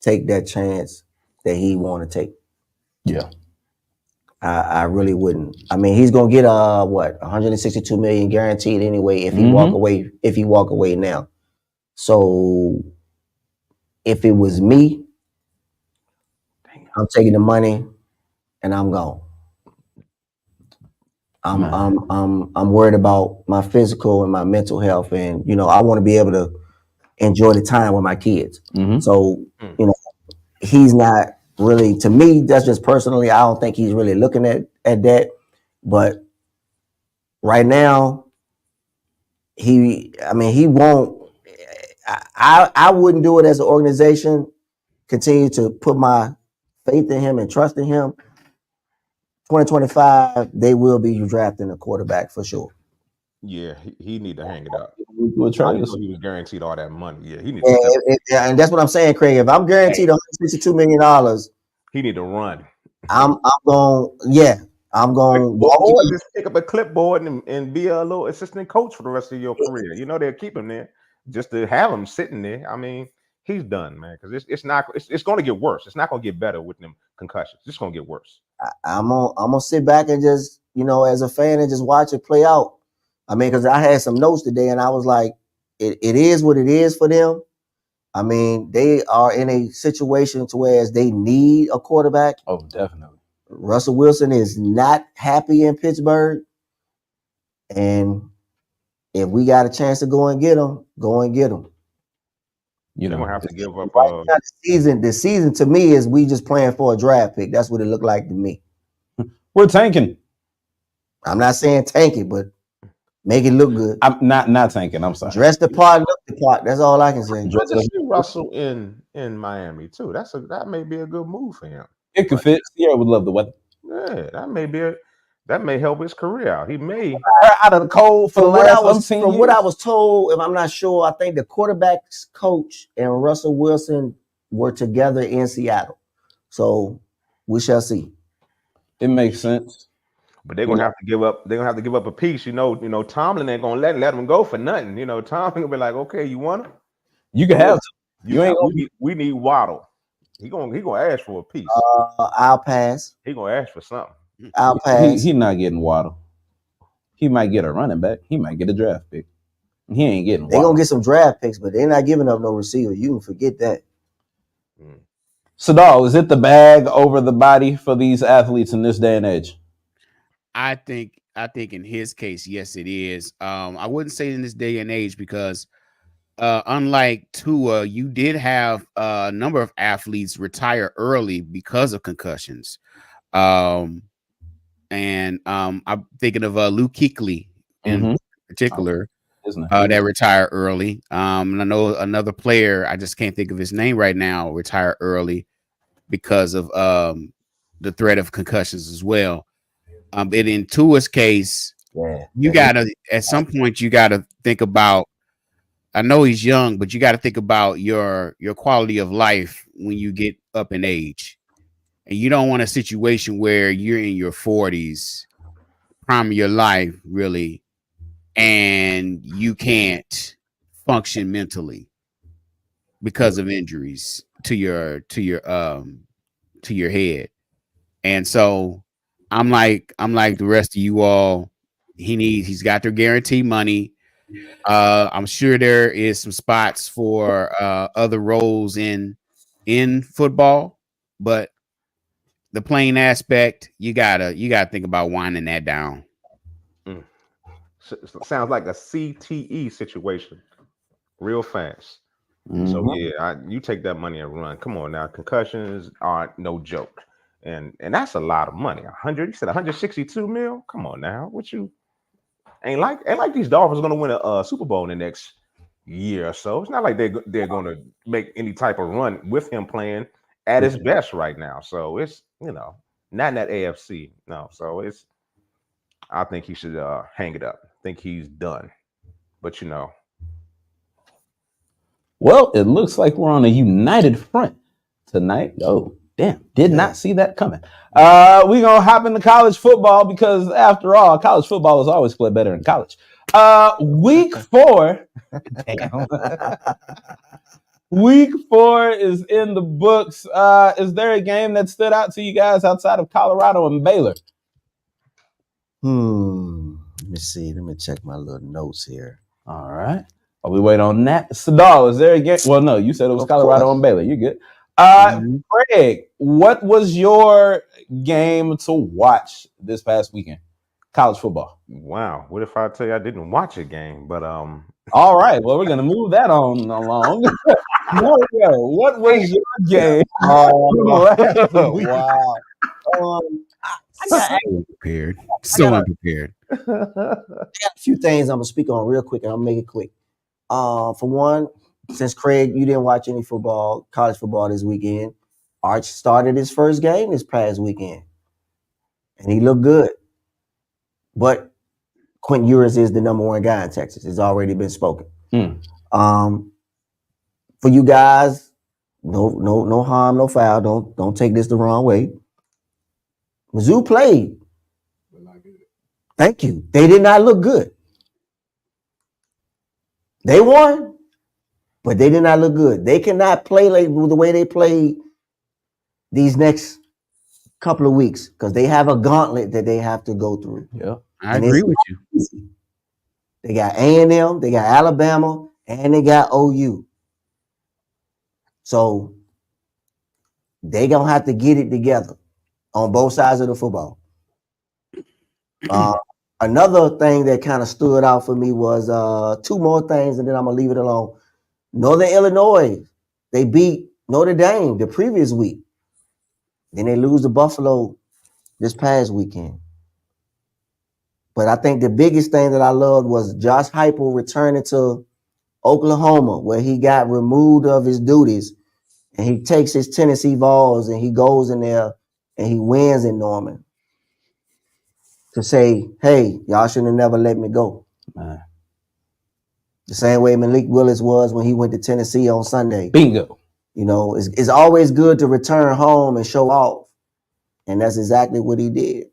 take that chance that he want to take. Yeah. I really wouldn't. I mean, he's gonna get 162 million guaranteed anyway if he walk away. If he walk away now, so if it was me, I'm taking the money and I'm gone. I'm worried about my physical and my mental health, and I want to be able to enjoy the time with my kids. So he's not really, to me, that's just personally, I don't think he's really looking at that. But right now, he won't. I wouldn't do it as an organization. Continue to put my faith in him and trust in him. 2025, they will be drafting a quarterback for sure. Yeah, he need to hang it up. We'll I didn't know he was guaranteed all that money. Yeah, he need And, to and that's what I'm saying, Craig. If I'm guaranteed $162 million, he need to run. I'm going or just pick up a clipboard and be a little assistant coach for the rest of your career. They'll keep him there just to have him sitting there. I mean, he's done, man, because it's going to get worse. It's not going to get better with them concussions. It's going to get worse. I'm gonna sit back and just, as a fan, and just watch it play out. I mean, because I had some notes today, and I was like, it is what it is for them. I mean, they are in a situation to where they need a quarterback. Oh, definitely. Russell Wilson is not happy in Pittsburgh, and if we got a chance to go and get him, go and get him. You don't have to give up. The season to me is we just playing for a draft pick. That's what it looked like to me. We're tanking. I'm not saying tank it, but make it look good. I'm not tanking. I'm sorry. Dress the part, look the part. That's all I can say. I just see Russell in Miami too. That may be a good move for him. It could fit. Sierra would love the weather. Yeah, that may help his career out. He may out of the cold for from the last what I was told, if I'm not sure, I think the quarterback's coach and Russell Wilson were together in Seattle. So we shall see. It makes sense. But they're gonna have to give up. They're gonna have to give up a piece. Tomlin ain't gonna let him go for nothing. Tomlin gonna be like, okay, you want him? You can have him. We need Waddle. He gonna ask for a piece. I'll pass. He gonna ask for something. I'll pass. He's not getting Waddle. He might get a running back. He might get a draft pick. He ain't getting. They're gonna get some draft picks, but they're not giving up no receiver. You can forget that. Sadal, is it the bag over the body for these athletes in this day and age? I think in his case, yes, it is. I wouldn't say in this day and age because unlike Tua, you did have a number of athletes retire early because of concussions. I'm thinking of Luke Kuechly in particular that retired early. And I know another player, I just can't think of his name right now, retired early because of the threat of concussions as well. But in Tua's case, you gotta at some point you gotta think about. I know he's young, but you got to think about your quality of life when you get up in age, and you don't want a situation where you're in your 40s, prime of your life, really, and you can't function mentally because of injuries to your head. And so I'm like the rest of you all. He's got their guaranteed money. I'm sure there is some spots for other roles in football, but the playing aspect, you gotta think about winding that down. Sounds like a CTE situation, real fast. So you take that money and run. Come on now, concussions aren't no joke, and that's a lot of money. 100, you said 162 mil. Come on now, what you? Ain't like these Dolphins are going to win a Super Bowl in the next year or so. It's not like they're going to make any type of run with him playing at his best right now. So it's not in that AFC. No, so I think he should hang it up. I think he's done. But well, it looks like we're on a united front tonight. Oh, damn. Did not see that coming. We're going to hop into college football because, after all, college football is always played better in college. Week 4. Damn. Week 4 is in the books. Is there a game that stood out to you guys outside of Colorado and Baylor? Let me see. Let me check my little notes here. All right. While we wait on that, Sadal, is there a game? Well, no, you said it was Colorado and Baylor. You're good. Craig, what was your game to watch this past weekend? College football. Wow. What if I tell you I didn't watch a game? But All right. Well, we're gonna move that on along. Mario, what was your game? Wow. Unprepared. So unprepared. I got a few things I'm gonna speak on real quick, and I'll make it quick. For one, since Craig, you didn't watch any football, college football this weekend, Arch started his first game this past weekend, and he looked good. But Quentin Ewers is the number one guy in Texas. It's already been spoken. For you guys, no harm, no foul. Don't take this the wrong way. Mizzou played. Thank you. They did not look good. They won, but they did not look good. They cannot play like the way they played these next couple of weeks because they have a gauntlet that they have to go through. Yeah, I agree with you. Easy. They got A&M, they got Alabama, and they got OU. So they gonna have to get it together on both sides of the football. Another thing that kind of stood out for me was two more things, and then I'm gonna leave it alone. Northern Illinois, they beat Notre Dame the previous week. Then they lose to Buffalo this past weekend. But I think the biggest thing that I loved was Josh Heupel returning to Oklahoma, where he got removed of his duties, and he takes his Tennessee Vols and he goes in there and he wins in Norman to say, hey, y'all should have never let me go. Man. The same way Malik Willis was when he went to Tennessee on Sunday. Bingo. You know, it's always good to return home and show off. And that's exactly what he did.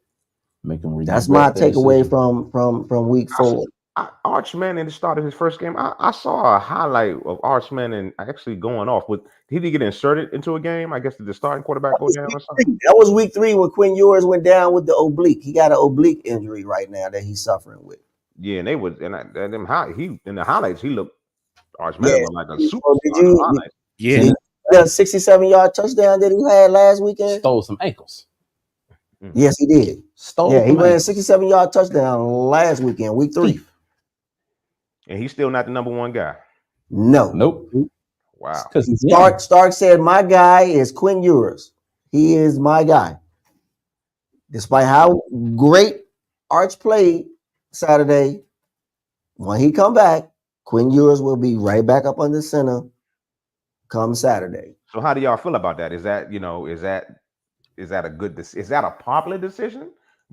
Make him That's my takeaway from week 4. Arch Manning started his first game. I saw a highlight of Arch Manning actually going off. Did he get inserted into a game? I guess did the starting quarterback go down or something? That was week 3 when Quinn Ewers went down with the oblique. He got an oblique injury right now that he's suffering with. Yeah, and they was in the highlights he looked Arch Manning looked like a superstar. Yeah. The 67-yard touchdown that he had last weekend. Stole some ankles. Yes, he did. He ran a 67-yard touchdown last weekend, week 3. And he's still not the number one guy. No. Nope. Wow. Stark said, my guy is Quinn Ewers. He is my guy. Despite how great Arch played Saturday, when he come back, Quinn Ewers will be right back up under center come Saturday. So how do y'all feel about that? Is that a good is that a popular decision?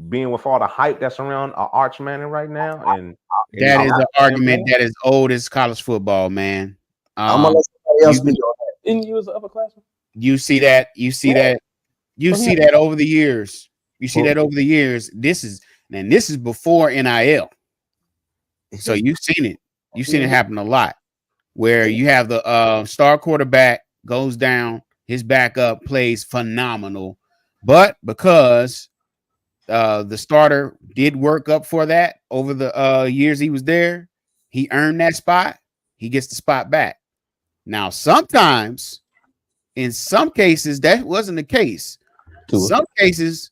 Being with all the hype that's around Arch Manning right now, and that is an argument that is old as college football, man. I'm gonna let somebody else speak on that. Didn't you as an upperclassman? You see that over the years. You see that over the years. This is before NIL. So you've seen it. You've seen it happen a lot, where you have the star quarterback goes down, his backup plays phenomenal, but because the starter did work up for that over the years he was there, he earned that spot. He gets the spot back. Now, sometimes, in some cases, that wasn't the case. Some cases,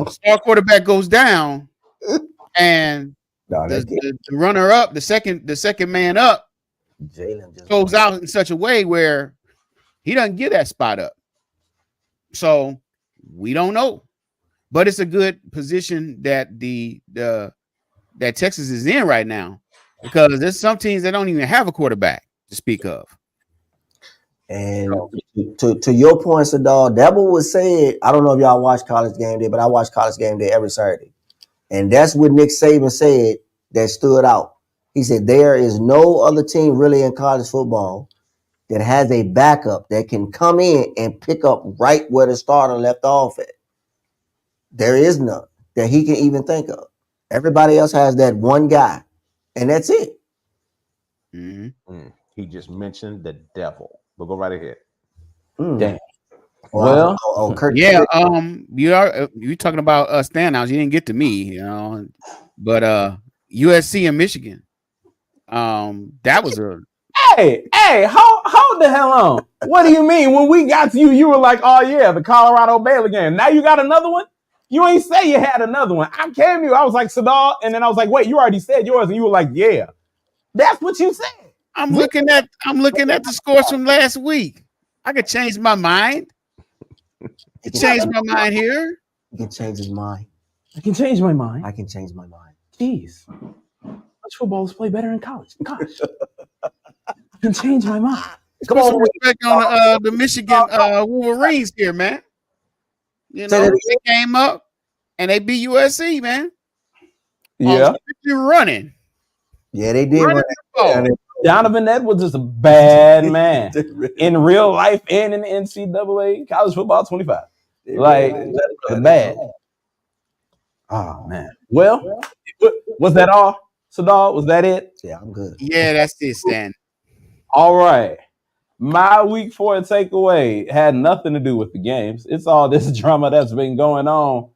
star quarterback goes down, and the runner up, the second man up, goes out in such a way where he doesn't get that spot up. So we don't know, but it's a good position that that Texas is in right now, because there's some teams that don't even have a quarterback to speak of. And to your point, Sadal, that was said. I don't know if y'all watch College Game Day, but I watch College Game Day every Saturday, and that's what Nick Saban said that stood out. He said there is no other team really in college football that has a backup that can come in and pick up right where the starter left off at. There is none that he can even think of. Everybody else has that one guy and that's it. He just mentioned the devil. But go right ahead. Damn. Well, Well, Yeah, you talking about standouts. You didn't get to me, but USC and Michigan. That was a hey, hold the hell on. What do you mean? When we got to you, you were like, oh yeah, the Colorado Baylor game. Now you got another one? You ain't say you had another one. I came to you, I was like, Sadal, and then I was like, wait, you already said yours, and you were like, yeah. That's what you said. I'm looking at the scores from last week. I could change my mind. Change my mind here. He can change his mind. I can change my mind. I can change my mind. Jeez. College footballers play better in college. Gosh. I can change my mind. Come on, respect on the Michigan Wolverines here, man. You know, they came up and they beat USC, man. Yeah. Running. Yeah, they did. Donovan Edwards is a bad man in real life and in the NCAA college football 25. Like, that's bad. Oh, man. Well, was that all, Sadal? Was that it? Yeah, I'm good. Yeah, that's it, Stan. All right. My week 4 takeaway had nothing to do with the games. It's all this drama that's been going on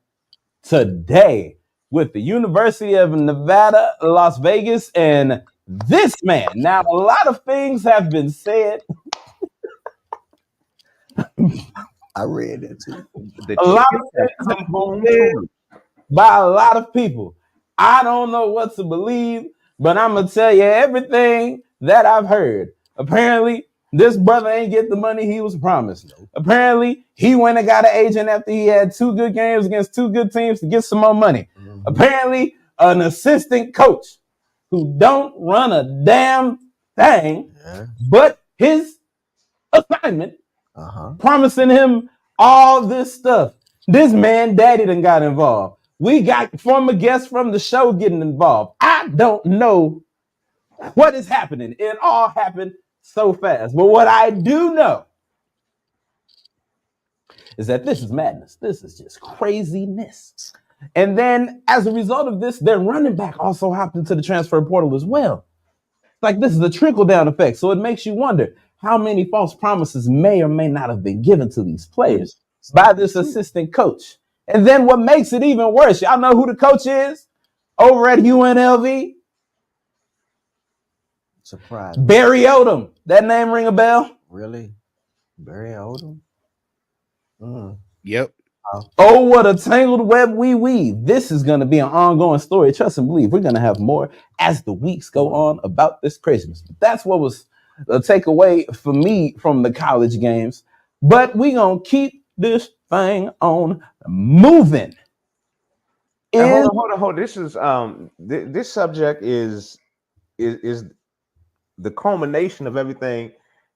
today with the University of Nevada, Las Vegas, and this man. Now, a lot of things have been said. I read that too. A lot of things have been said by a lot of people. I don't know what to believe, but I'm going to tell you everything that I've heard. Apparently, this brother ain't get the money he was promised. Apparently, he went and got an agent after he had 2 good games against 2 good teams to get some more money. Apparently, an assistant coach who don't run a damn thing, but his assignment, promising him all this stuff. This man, daddy done got involved. We got former guests from the show getting involved. I don't know what is happening. It all happened so fast. But what I do know is that this is madness. This is just craziness. And then as a result of this, their running back also hopped into the transfer portal as well. Like, this is a trickle-down effect. So it makes you wonder how many false promises may or may not have been given to these players by this assistant coach. And then what makes it even worse, y'all know who the coach is over at UNLV? Surprise. Barry Odom. That name ring a bell? Really? Barry Odom? Yep. Oh, what a tangled web we weave. This is going to be an ongoing story. Trust and believe. We're going to have more as the weeks go on about this craziness. But that's what was a takeaway for me from the college games. But we're going to keep this thing on moving. Hold on. This is this subject is the culmination of everything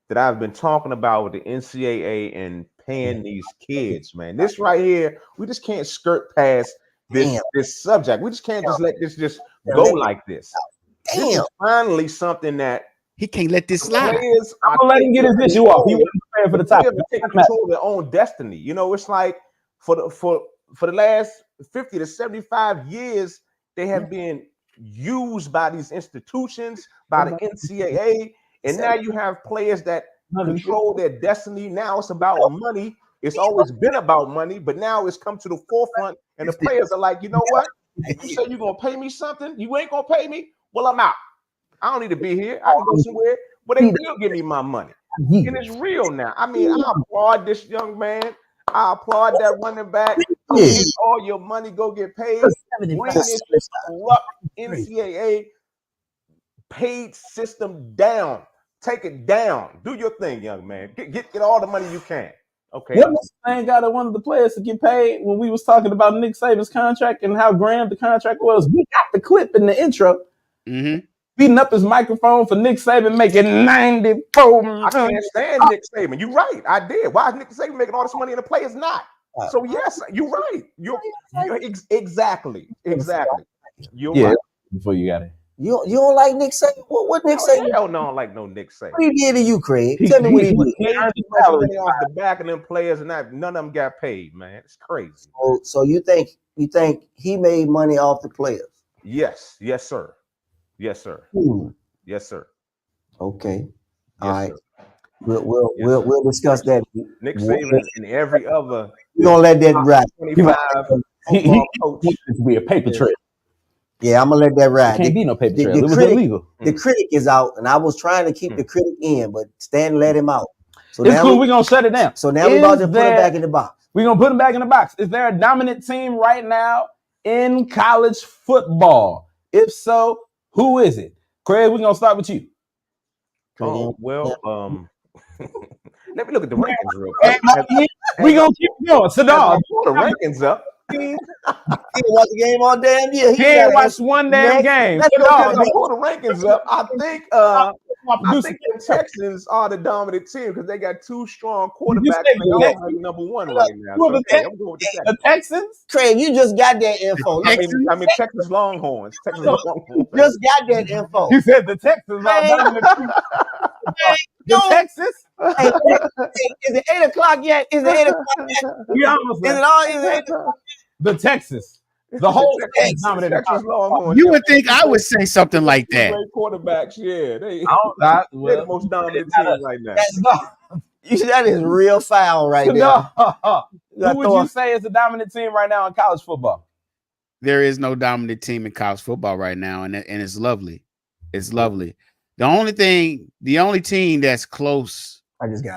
that I've been talking about with the NCAA and paying these kids, man. This right here, we just can't skirt past this subject. We just can't just let this just go like this. This is finally something that he can't let this slide. I'm gonna let him get his issue off. He wasn't prepared for the topic. Take control of their own destiny. You know, it's like for the last 50 to 75 years, they have been used by these institutions, by the NCAA, and now you have players that control their destiny. Now it's about money. It's always been about money, but now it's come to the forefront, and the players are like, you know what? You say you're gonna pay me something, you ain't gonna pay me. Well, I'm out. I don't need to be here. I can go somewhere, but they will give me my money, and it's real now. I mean, I applaud this young man. I applaud that running back. Go get all your money. Go get paid. Bring this corrupt NCAA paid system down. Take it down. Do your thing, young man. Get all the money you can. Okay. What this thing got one of the players to get paid when we was talking about Nick Saban's contract and how grand the contract was? We got the clip in the intro. Beating up his microphone for Nick Saban making 94. I can't stand Nick Saban. You're right. I did. Why is Nick Saban making all this money and the players not? So yes, you're right. You're exactly. You're right. Before you got it. You don't like Nick Saban? What Nick Saban? Hell no, I don't like no Nick Saban. What he did to you, Craig? Tell me what he did. He earned money off the back of them players, and none of them got paid, man. It's crazy. So you think he made money off the players? Yes, sir. Yes, sir. Yes, sir. Okay. Yes, All right. sir. We'll discuss that. Nick Saban and every other We're gonna let that ride. 25 football coach to be a paper trail. Yeah, I'm gonna let that ride. It can't be no paper trail. The It was critic, illegal. The critic is out, and I was trying to keep the critic in, but Stan let him out. So it's cool. We're gonna shut it down. So now we're about to put him back in the box. We're gonna put him back in the box. Is there a dominant team right now in college football? If so, who is it? Craig, we're gonna start with you. Oh, well, let me look at the rankings real quick. We're gonna keep going. Sadar, pull the rankings up. He didn't watch the game all damn year. He ain't watched one damn game. Pull the rankings up. I think the Texans are the dominant team because they got two strong quarterbacks. They're number one right now. So, okay, I'm going with the Texans. Craig, you just got that info. I mean Texas Longhorns. Texas Longhorns. You just got that info. You said the Texans are dominant team. The Texas. Hey, is it 8 o'clock yet? Is it 8 o'clock yet? We almost is it all? Is it 8 o'clock? The Texas. The whole Texas Longhorns. You would think I would say something like that. Great quarterbacks, yeah. They're the most dominant team right now. That is real foul right there. Who would you say is the dominant team right now in college football? There is no dominant team in college football right now, and it's lovely. It's lovely. The only team that's close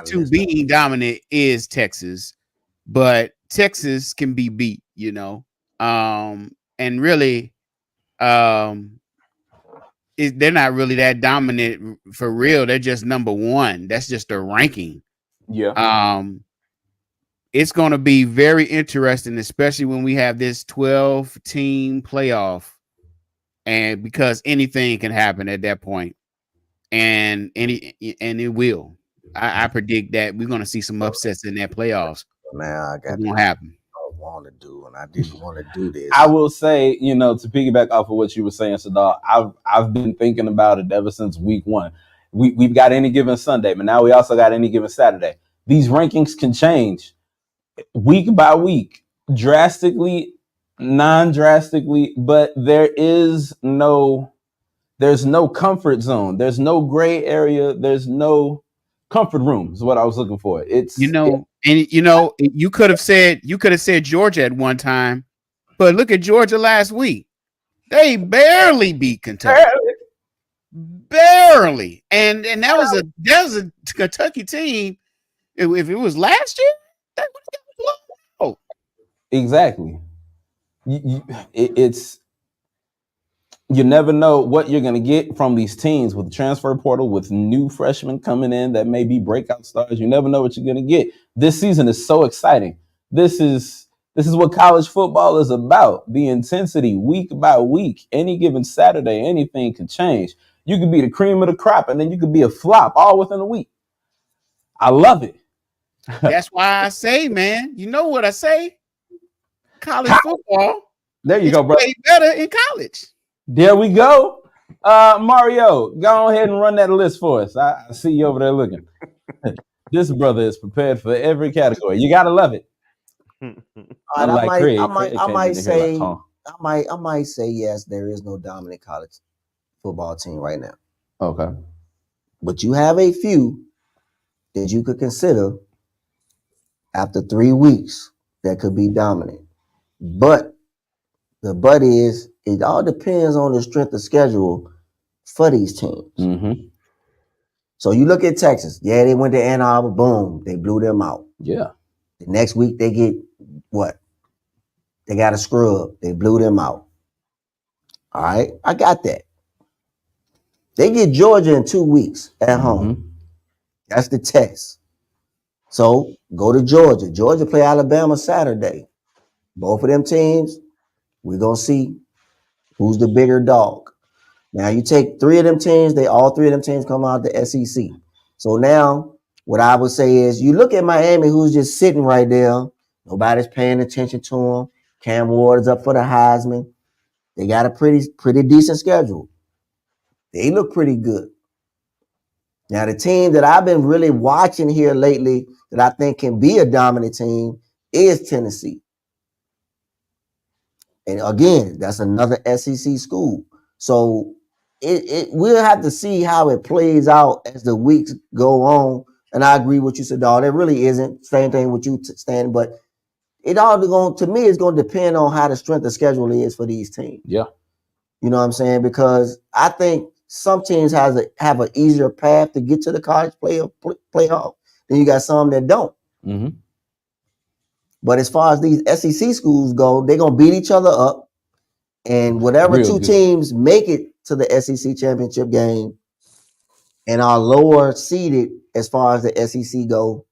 to being dominant is Texas, but Texas can be beat, and really, they're not really that dominant for real. They're just number one. That's just their ranking. Yeah. It's going to be very interesting, especially when we have this 12-team playoff, and because anything can happen at that point. And it will. I predict that we're going to see some upsets in that playoffs. Man, it's going to happen. I want to do, and I didn't want to do this. I will say, to piggyback off of what you were saying, Sadar, I've been thinking about it ever since week one. We've got any given Sunday, but now we also got any given Saturday. These rankings can change week by week, drastically, non-drastically, but there's no comfort zone. There's no gray area. There's no comfort room is what I was looking for. You could have said Georgia at one time, but look at Georgia last week. They barely beat Kentucky. Barely. And that was a Kentucky team. If it was last year, that would have got low. Exactly. You never know what you're going to get from these teams with the transfer portal, with new freshmen coming in that may be breakout stars. You never know what you're going to get. This season is so exciting. This is what college football is about. The intensity week by week, any given Saturday, anything can change. You could be the cream of the crop and then you could be a flop all within a week. I love it. That's why I say, man, you know what I say? College football. There you go, bro. Way better in college. There we go. Mario, go ahead and run that list for us. I see you over there looking. This brother is prepared for every category. You gotta love it. I might say yes, there is no dominant college football team right now. Okay. But you have a few that you could consider after 3 weeks that could be dominant. But the but is, it all depends on the strength of schedule for these teams. Mm-hmm. So you look at Texas. Yeah, they went to Ann Arbor. Boom, they blew them out. Yeah. The next week they get what? They got a scrub. They blew them out. All right, I got that. They get Georgia in 2 weeks at home. Mm-hmm. That's the test. So go to Georgia. Georgia play Alabama Saturday. Both of them teams, we're going to see who's the bigger dog. Now you take 3 of them teams, all 3 of them teams come out the SEC. So now what I would say is you look at Miami, who's just sitting right there. Nobody's paying attention to them. Cam Ward is up for the Heisman. They got a pretty decent schedule. They look pretty good. Now, the team that I've been really watching here lately that I think can be a dominant team is Tennessee. And again, that's another SEC school. So we'll have to see how it plays out as the weeks go on. And I agree with you, Sadal. There really isn't same thing with you, Stan. But it all going to me is going to depend on how the strength of schedule is for these teams. Yeah, you know what I'm saying? Because I think some teams have an easier path to get to the college playoff. Then you got some that don't. Mm-hmm. But as far as these SEC schools go, they're gonna beat each other up, and whatever Real two good. teams make it to the SEC championship game and are lower seeded as far as the SEC go,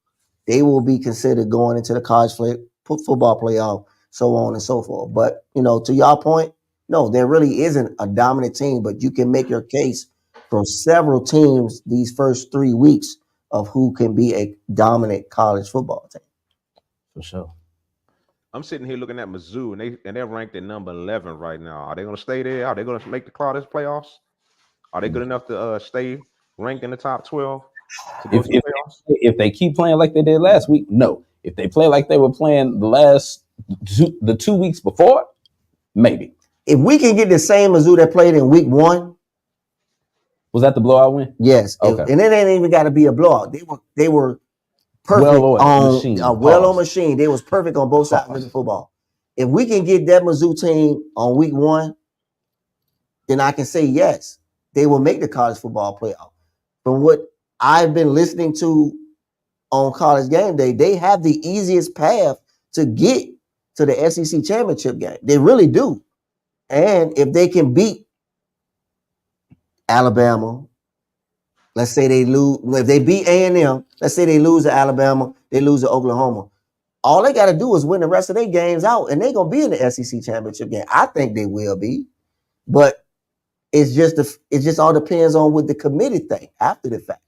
they will be considered going into the college football playoff, so on and so forth. But to y'all point, no, there really isn't a dominant team, but you can make your case from several teams these first 3 weeks of who can be a dominant college football team. For sure. I'm sitting here looking at Mizzou, and they're ranked at number 11 right now. Are they going to stay there? Are they going to make the college playoffs? Are they good enough to stay ranked in the top 12 to go to the playoffs? If they keep playing like they did last week, no. If they play like they were playing the 2 weeks before, maybe. If we can get the same Mizzou that played in week 1. Was that the blowout win? Yes. Okay. And it ain't even got to be a blowout. They were perfect on machine. They was perfect on both sides of the football. If we can get that Mizzou team on week 1, then I can say yes, they will make the college football playoff. From what I've been listening to on College Game Day, they have the easiest path to get to the SEC championship game. They really do. And if they can beat Alabama, let's say they lose. If they beat A&M, let's say they lose to Alabama, they lose to Oklahoma. All they got to do is win the rest of their games out, and they're gonna be in the SEC championship game. I think they will be, but it just all depends on what the committee think after the fact.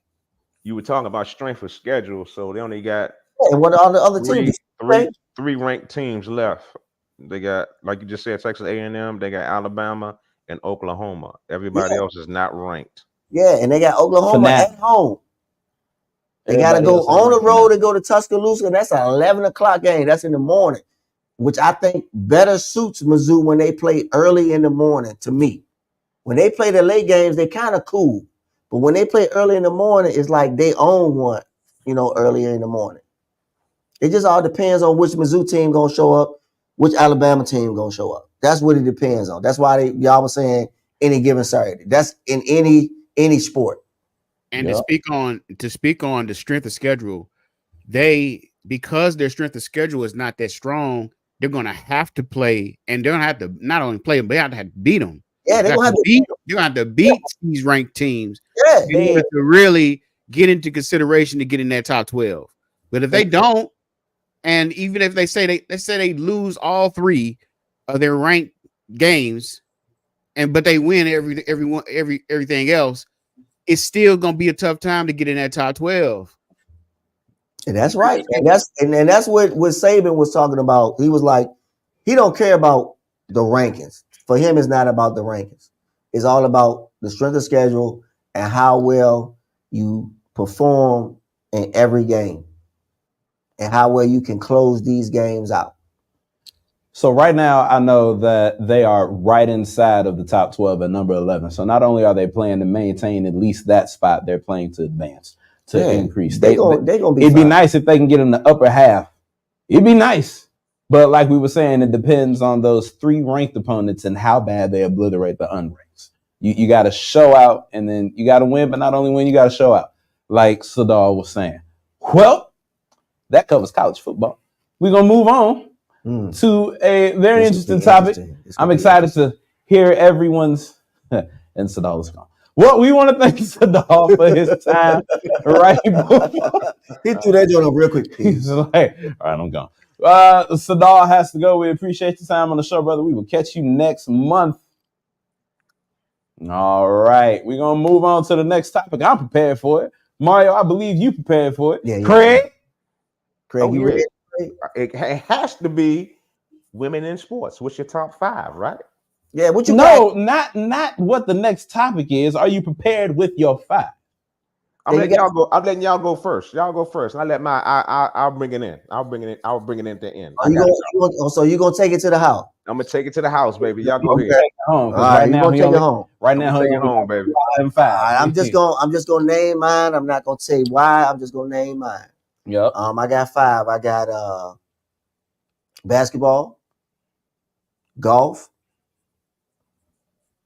You were talking about strength of schedule, so they only got and what are the other teams? Three ranked teams left. They got, like you just said, Texas A&M. They got Alabama and Oklahoma. Everybody else is not ranked. Yeah, and they got Oklahoma at home. They got to go on the road and go to Tuscaloosa. That's an 11 o'clock game. That's in the morning, which I think better suits Mizzou when they play early in the morning, to me. When they play the late games, they kind of cool. But when they play early in the morning, it's like they own one, earlier in the morning. It just all depends on which Mizzou team going to show up, which Alabama team going to show up. That's what it depends on. That's why y'all was saying any given Saturday. That's in any sport. And to speak on the strength of schedule, because their strength of schedule is not that strong, they're going to have to play, and they're going to have to not only play them, but they have to beat them. Yeah, they're going to have to beat these ranked teams in order to really get into consideration to get in that top 12. But if they don't, and even if they say they lose all 3 of their ranked games, but they win everything else, it's still gonna be a tough time to get in that top 12. And that's right. And that's what Saban was talking about. He was like, he don't care about the rankings. For him, it's not about the rankings. It's all about the strength of schedule and how well you perform in every game and how well you can close these games out. So right now, I know that they are right inside of the top 12 at number 11. So not only are they playing to maintain at least that spot, they're playing to advance, to increase. They're gonna be it'd be nice if they can get in the upper half. It'd be nice. But like we were saying, it depends on those 3 ranked opponents and how bad they obliterate the unranked. You got to show out, and then you got to win, but not only win, you got to show out. Like Sadal was saying. Well, that covers college football. We're going to move on to a very interesting topic. I'm excited to hear everyone's and Sadal is gone. Well, we want to thank Sadal for his time right before. He threw that joint up real quick. He's like, all right, I'm gone. Sadal has to go. We appreciate your time on the show, brother. We will catch you next month. All right, we're going to move on to the next topic. I'm prepared for it. Mario, I believe you prepared for it. Yeah, Craig, you ready? It has to be women in sports. What's your top 5, right? Yeah, what you got? Not what the next topic is. Are you prepared with your 5? I'm letting y'all go. I'm letting y'all go first. Y'all go first. I let my. I'll bring it in. I'll bring it in at the end. So you gonna take it to the house? I'm gonna take it to the house, baby. Y'all go ahead. Home, All right, you gonna take it home. Right now, take it home, baby. 5-5. Right, I'm just gonna name mine. I'm not gonna say why. I'm just gonna name mine. Yep. I got 5. I got basketball, golf,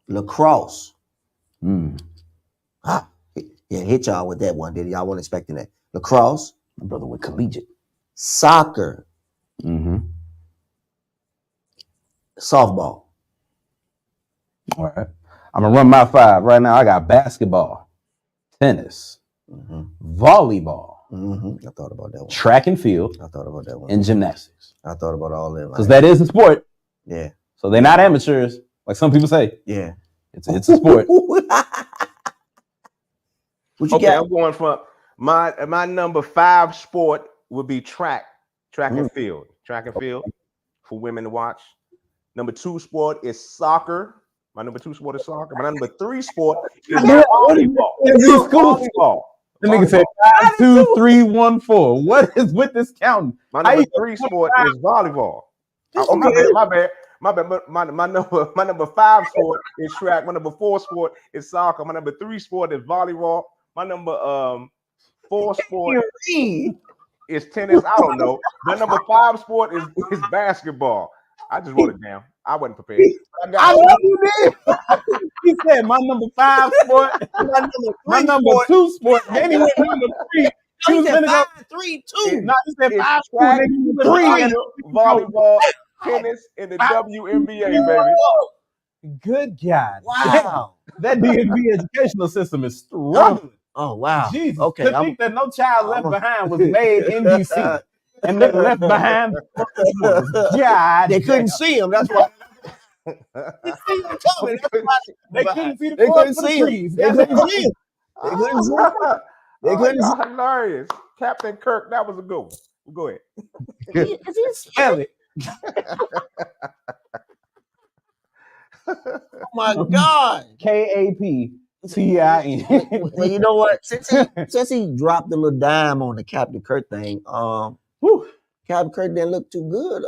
lacrosse. Yeah, hit y'all with that one, did y'all weren't expecting that. Lacrosse, My brother with collegiate. soccer, softball. All right. I'm gonna run my 5 right now. I got basketball, tennis, volleyball, I thought about that one. track and field, I thought about that one. and gymnastics. I thought about all that. Because that is a sport. Yeah. So they're not amateurs, like some people say. Yeah. It's a sport. What you Okay, got? I'm going for my number 5 sport would be track and field. Track and field for women to watch. Number 2 sport is soccer. My number 2 sport is soccer. My number 3 sport is volleyball. Volleyball. The nigga said 5, 2, 3, 1, 4. What is with this counting? My number 3 sport is volleyball. Oh, my bad. My number 5 sport is track. My number 4 sport is soccer. My number 3 sport is volleyball. My number 4 sport is tennis. I don't know. My number 5 sport is basketball. I just wrote it down. I wasn't prepared. I know you did. He said my number 5 sport, my number 2 sport. Then he went number 3. He was gonna go 3, 2. No, he said 5, 2, track, and then 3. volleyball, tennis, and the WNBA, baby. Good God. Wow. That DMV educational system is struggling. Oh wow. Jesus. Okay. To think that No Child Left Behind was made in DC and then left behind. God. They couldn't see him. That's why. They couldn't see the They couldn't forest for the see him. trees. They couldn't see him. They couldn't see him. They couldn't see him. Hilarious. Captain Kirk, that was a good one. Go ahead. Is he Spell it. Oh my God. KAPTIN. Well, you know what? Since he dropped a little dime on the Captain Kirk thing, Captain Kirk didn't look too good.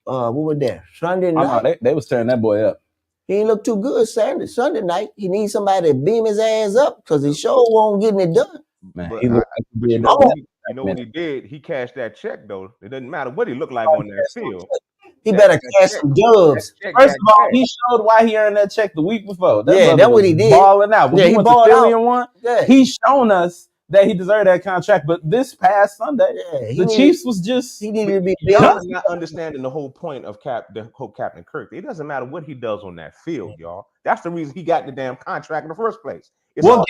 What was that? Sunday night. They was tearing that boy up. He didn't look too good Sunday night. He needs somebody to beam his ass up because he sure won't getting it done. Man, But he looked you know what he did? He cashed that check though. It doesn't matter what he looked like on that field. He better cash some dubs. First of all, he showed why he earned that check the week before. That's what he did. Balling out. When Yeah, he went to balled Philly out. and won, Yeah. he shown us that he deserved that contract. But this past Sunday, the Chiefs was just he needed to be Y'all built. are not understanding the whole point of Captain Kirk. It doesn't matter what he does on that field, y'all. That's the reason he got the damn contract in the first place. It's all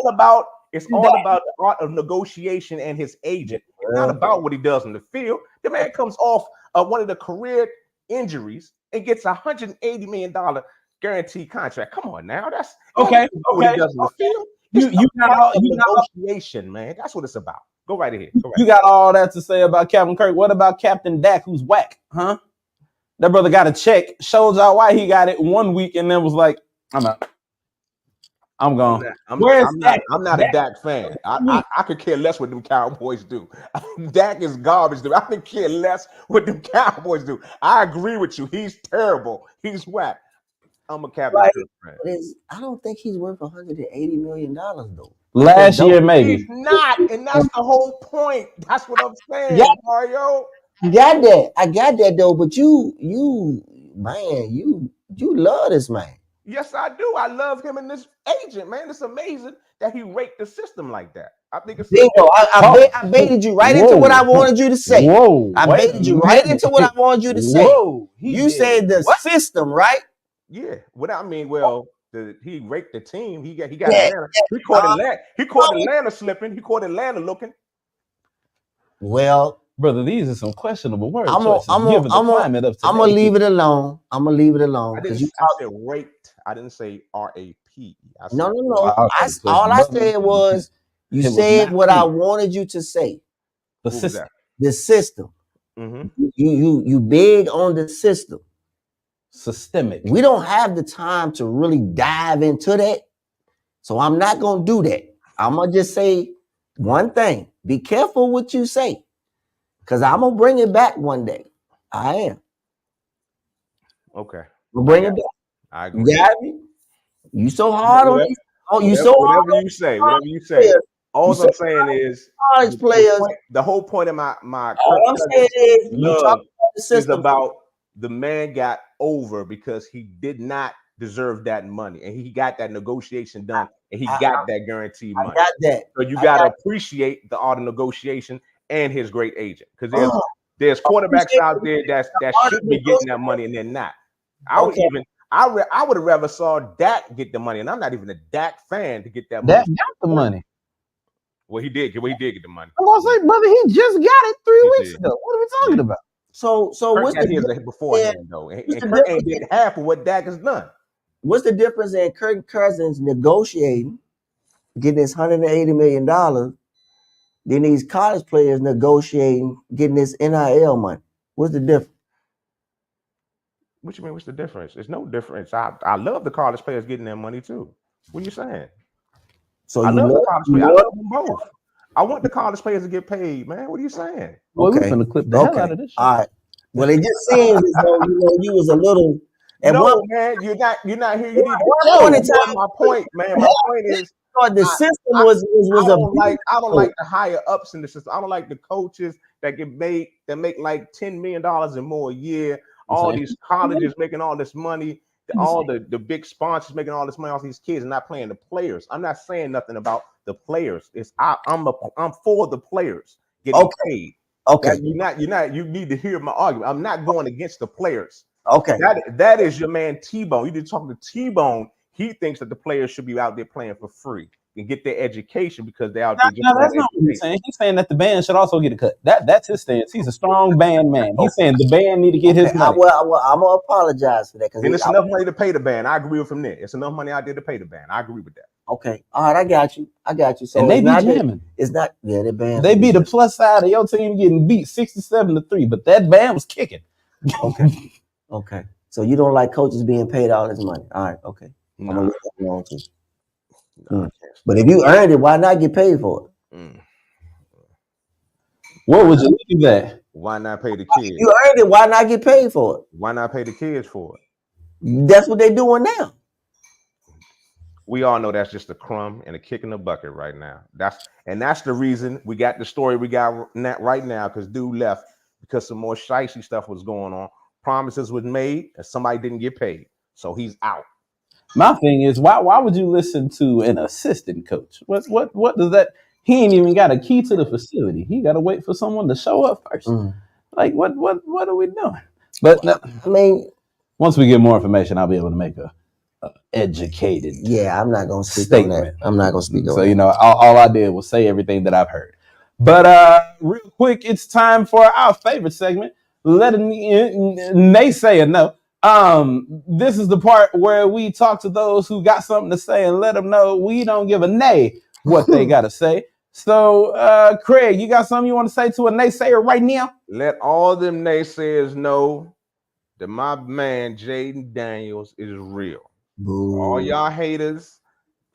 about the art of negotiation and his agent. It's not about what he does on the field. The man comes off one of the career injuries and gets $180 million guaranteed contract. Come on now, that's okay. What he does on the field. You got negotiation, man. That's what it's about. Go right ahead. You got all that to say about Captain Kirk. What about Captain Dak, who's whack? Huh? That brother got a check, showed y'all why he got it 1 week, and then was like, I'm out. I'm gone. I'm not a Dak fan. I could care less what them Cowboys do. Dak is garbage. I could care less what them Cowboys do. I agree with you. He's terrible. He's whack. I'm a Captain Kirk fan. I don't think he's worth $180 million though. Last year, maybe. He's not, and that's the whole point. That's what I'm saying, Mario. You got that. I got that though. But you love this man. Yes, I do. I love him and this agent, man. It's amazing that he raked the system like that. I think it's I baited you right into what I wanted you to say. I baited you right into what I wanted you to say. You said the system, right? Yeah. He raked the team. He got Atlanta. He caught Atlanta slipping. He caught Atlanta looking. Well, brother, these are some questionable words. I'm gonna leave it alone. I'm gonna leave it alone because I said raped. I didn't say R-A-P. No. All I said was you said what I wanted you to say. The system. The system. Mm-hmm. You big on the system. Systemic. We don't have the time to really dive into that. So I'm not gonna do that. I'm gonna just say one thing. Be careful what you say. Cause I'm gonna bring it back one day. I am. Okay. We'll bring it back. I You agree. got me? You so hard on these. Oh, you so hard Whatever on you say. these Whatever you say. players. All You I'm so saying is college players. the whole point of my All Kirk I'm saying Cousins is you talk love about the is system. about the man got over because he did not deserve that money, and he got that negotiation done, and he got that guaranteed I money. got that. So you got to appreciate the art of negotiation and his great agent, because there's quarterbacks out there that should be getting that money and they're not. I would have rather saw Dak get the money, and I'm not even a Dak fan to get that money. Dak got the money. Well, he did get the money. I'm gonna say, brother, he just got it 3 He weeks did. ago. What are we talking about? So Kirk what's got the his difference? beforehand though, and What's the Kirk ain't difference? did half of what Dak has done. What's the difference in Kirk Cousins negotiating, getting this $180 million, then these college players negotiating, getting this NIL money? What's the difference? What you mean? What's the difference? There's no difference. I love the college players getting their money too. What are you saying? So I you love the love, college you players. I love love them both. I want the college players to get paid, man. What are you saying? Well, okay. we're gonna clip the hell out of this shit. All right. Well, it just seems as though you was a little at No, one man, you're not here. You need point in time. my point, man. My point is The system was I don't like the higher ups in the system. I don't like the coaches that make like $10 million and more a year. All these colleges making all this money, all the big sponsors making all this money off these kids and not playing the players. I'm not saying nothing about the players. I'm for the players getting paid. Okay. You need to hear my argument. I'm not going against the players. Okay. That is your man T-Bone. You need to talk to T-Bone. He thinks that the players should be out there playing for free and get their education because they're out there. No, that's not what he's saying. He's saying that the band should also get a cut. That's his stance. He's a strong band man. He's saying the band need to get his money. I'm gonna apologize for that because it's enough money to pay the band. I agree with him there. It's enough money out there to pay the band. I agree with that. Okay, all right, I got you. So and they be jamming. It's not. Yeah, the band. They be the plus side of your team getting beat 67-3, but that band was kicking. Okay. Okay. So you don't like coaches being paid all this money? All right. Okay. Nah. I'm gonna let that alone too. But if you earned it, why not get paid for it? What would you leave that? Why not pay the kids? If you earned it, why not get paid for it? Why not pay the kids for it? That's what they're doing now. We all know that's just a crumb and a kick in the bucket right now. That's the reason we got the story we got right now, because dude left because some more shicey stuff was going on. Promises was made and somebody didn't get paid, so he's out. My thing is, why would you listen to an assistant coach? What does that? He ain't even got a key to the facility. He got to wait for someone to show up first. Like what are we doing? But I mean, once we get more information, I'll be able to make a educated. Yeah, I'm not gonna speak statement. on that. I'm not gonna speak on so that. You know, all I did was say everything that I've heard. But real quick, it's time for our favorite segment. Let a naysayer know. This is the part where we talk to those who got something to say and let them know we don't give a nay what they got to say. So, Craig, you got something you want to say to a naysayer right now? Let all them naysayers know that my man Jaden Daniels is real. Boo. All y'all haters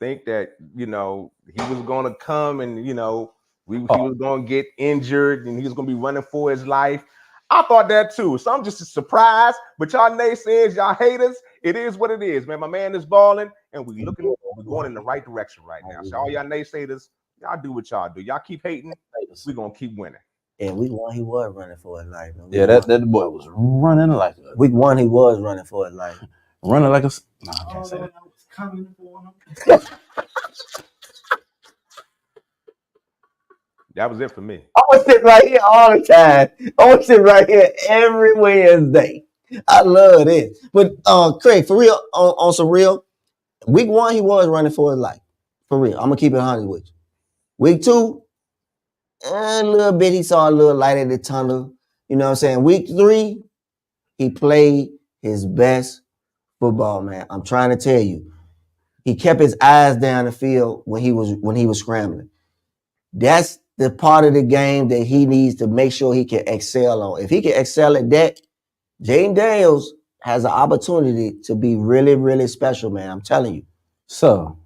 think that, you know, he was going to come and, you know, he was going to get injured and he was going to be running for his life. I thought that too. So I'm just surprised. But y'all naysayers, y'all haters, it is what it is, man. My man is balling and we're going in the right direction right now. So all y'all naysayers, y'all do what y'all do. Y'all keep hating. We're going to keep winning. And week one, he was running for his life. Yeah, that boy was running like a... Week one, he was running for his life. Running like a... No, I can't say that. Coming for him. That was it for me. I want to sit right here all the time. I want to sit right here every Wednesday. I love this. But Craig, for real, on some real, week one, he was running for his life. For real. I'm going to keep it honest with you. Week two, a little bit, he saw a little light at the tunnel. You know what I'm saying? Week three, he played his best football, man. I'm trying to tell you. He kept his eyes down the field when he was scrambling. That's the part of the game that he needs to make sure he can excel on. If he can excel at that, Jaden Daniels has an opportunity to be really, really special, man. I'm telling you. So,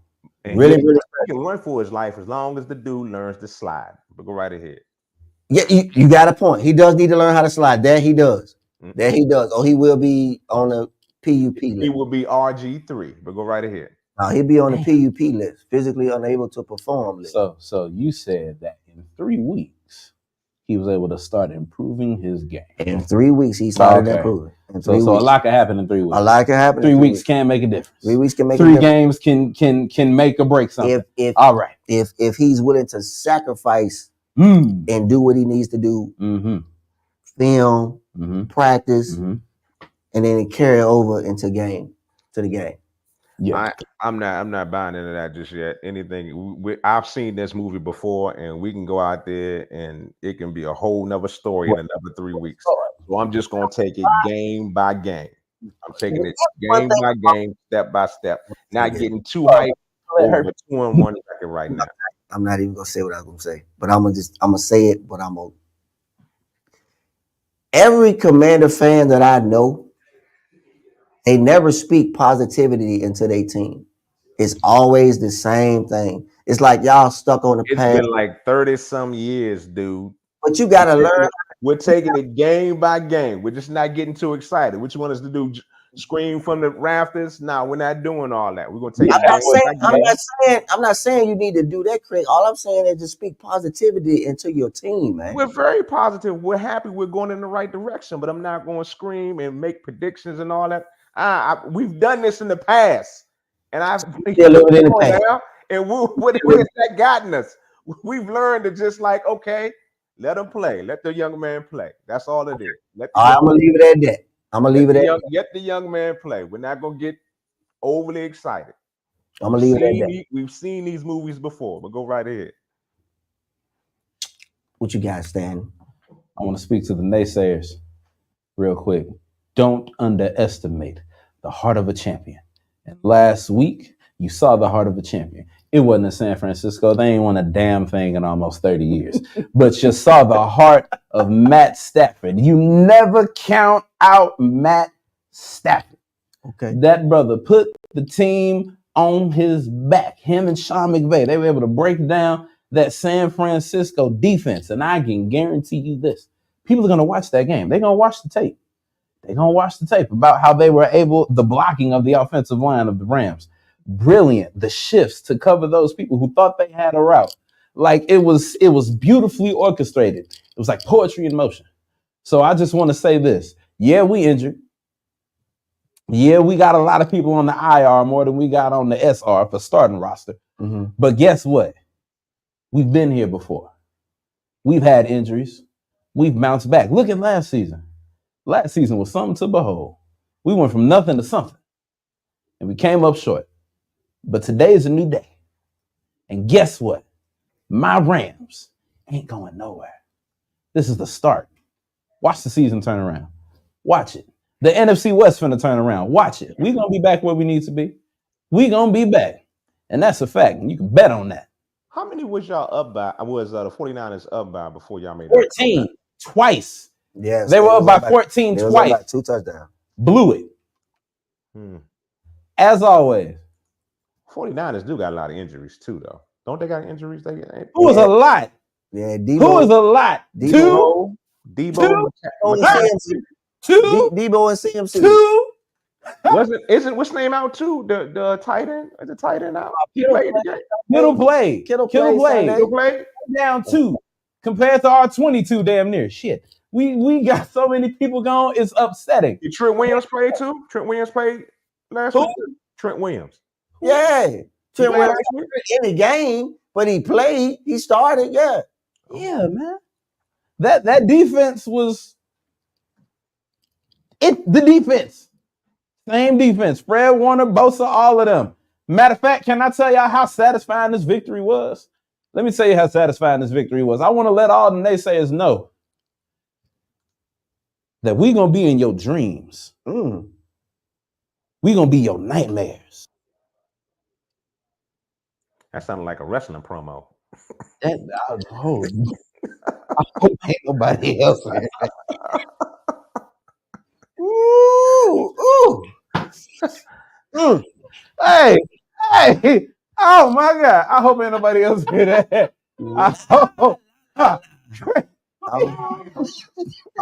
And Really, he really. can run for his life as long as the dude learns to slide. But go right ahead. Yeah, you got a point. He does need to learn how to slide. That he does. Mm-hmm. That he does. Or he will be on the PUP list. He will be RG3. But go right ahead. No, he'll be on the PUP list, physically unable to perform list. So you said that in 3 weeks he was able to start improving his game. In 3 weeks, he started improving. So a lot can happen in 3 weeks. A lot can happen. 3 weeks can make a difference. 3 weeks can make 3 a difference. games can make or break something. All right. If he's willing to sacrifice and do what he needs to do, film, practice, and then carry over into the game. Yeah, I'm not buying into that just yet. I've seen this movie before, and we can go out there and it can be a whole nother story in another 3 weeks. So I'm just gonna take it game by game. I'm taking it game by game, step by step. Not getting too hyped over the 2-1 record right now. I'm not even gonna say what I was gonna say, but I'm gonna say it. But every Commander fan that I know, they never speak positivity into their team. It's always the same thing. It's like y'all stuck on the past. It's been like 30-some years, dude. But you gotta learn. We're taking it game by game. We're just not getting too excited. What you want us to do? Scream from the rafters? No, we're not doing all that. We're gonna take it. I'm not saying you need to do that, Craig. All I'm saying is just speak positivity into your team, man. We're very positive. We're happy we're going in the right direction, but I'm not going to scream and make predictions and all that. We've done this in the past, and I've what has that gotten us? We've learned to just like, okay, let him play. Let the young man play. That's all it is. I'm gonna leave it at that. Let the young man play. We're not gonna get overly excited. I'm gonna leave it at that. We've seen these movies before, but go right ahead. What you got, Stan? I want to speak to the naysayers real quick. Don't underestimate the heart of a champion. And last week, you saw the heart of a champion. It wasn't in San Francisco. They ain't won a damn thing in almost 30 years. But you saw the heart of Matt Stafford. You never count out Matt Stafford. Okay. That brother put the team on his back. Him and Sean McVay, they were able to break down that San Francisco defense. And I can guarantee you this. People are going to watch that game. They're going to watch the tape. They're going to watch the tape about how they were able, the blocking of the offensive line of the Rams. Brilliant. The shifts to cover those people who thought they had a route. Like it was beautifully orchestrated. It was like poetry in motion. So I just want to say this. Yeah, we injured. Yeah, we got a lot of people on the IR more than we got on the SR for starting roster. Mm-hmm. But guess what? We've been here before. We've had injuries. We've bounced back. Look at last season. Last season was something to behold. We went from nothing to something. And we came up short. But today is a new day. And guess what? My Rams ain't going nowhere. This is the start. Watch the season turn around. Watch it. The NFC West finna turn around. Watch it. We're going to be back where we need to be. We're going to be back. And that's a fact. And you can bet on that. How many was y'all up by? Was the 49ers up by before y'all made 14 twice. Yes. They were up by 14 twice. Like 2 touchdowns. Blew it. As always. 49ers do got a lot of injuries too, though. Don't they got injuries? Who was a lot? Yeah, Who was a lot? Debo and CMC. Two. Isn't what's name out too? The tight end? The tight end out? Kittle played. Kittle played. Down 2 compared to our 22 damn near. Shit. We got so many people gone, it's upsetting. Did Trent Williams play too? Trent Williams played last week? Trent Williams. Yeah. Trent Williams in the game, but he played. He started, yeah. Yeah, man. That defense was the defense. Same defense. Fred Warner, Bosa, all of them. Matter of fact, can I tell y'all how satisfying this victory was? Let me tell you how satisfying this victory was. I want to let all the naysayers know that we're going to be in your dreams. We're going to be your nightmares. That sounded like a wrestling promo. I hope ain't nobody else. Hey, Oh my God! I hope ain't nobody else hear that. I'm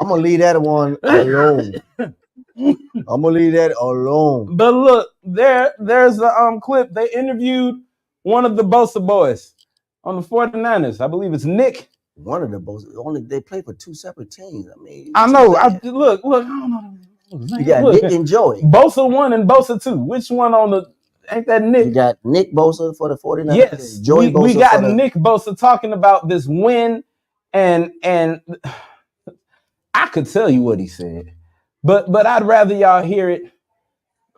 gonna leave that one alone. I'm gonna leave that alone. But look, there's a clip. They interviewed one of the Bosa boys on the 49ers. I believe it's Nick. One of the Bosa. Only they play for two separate teams. I mean, I know. Look. I don't know. You got Nick and Joey. Bosa 1 and Bosa 2. Which one on the? Ain't that Nick? You got Nick Bosa for the 49ers. Yes, Joey Bosa. We got Nick Bosa talking about this win, and I could tell you what he said, but I'd rather y'all hear it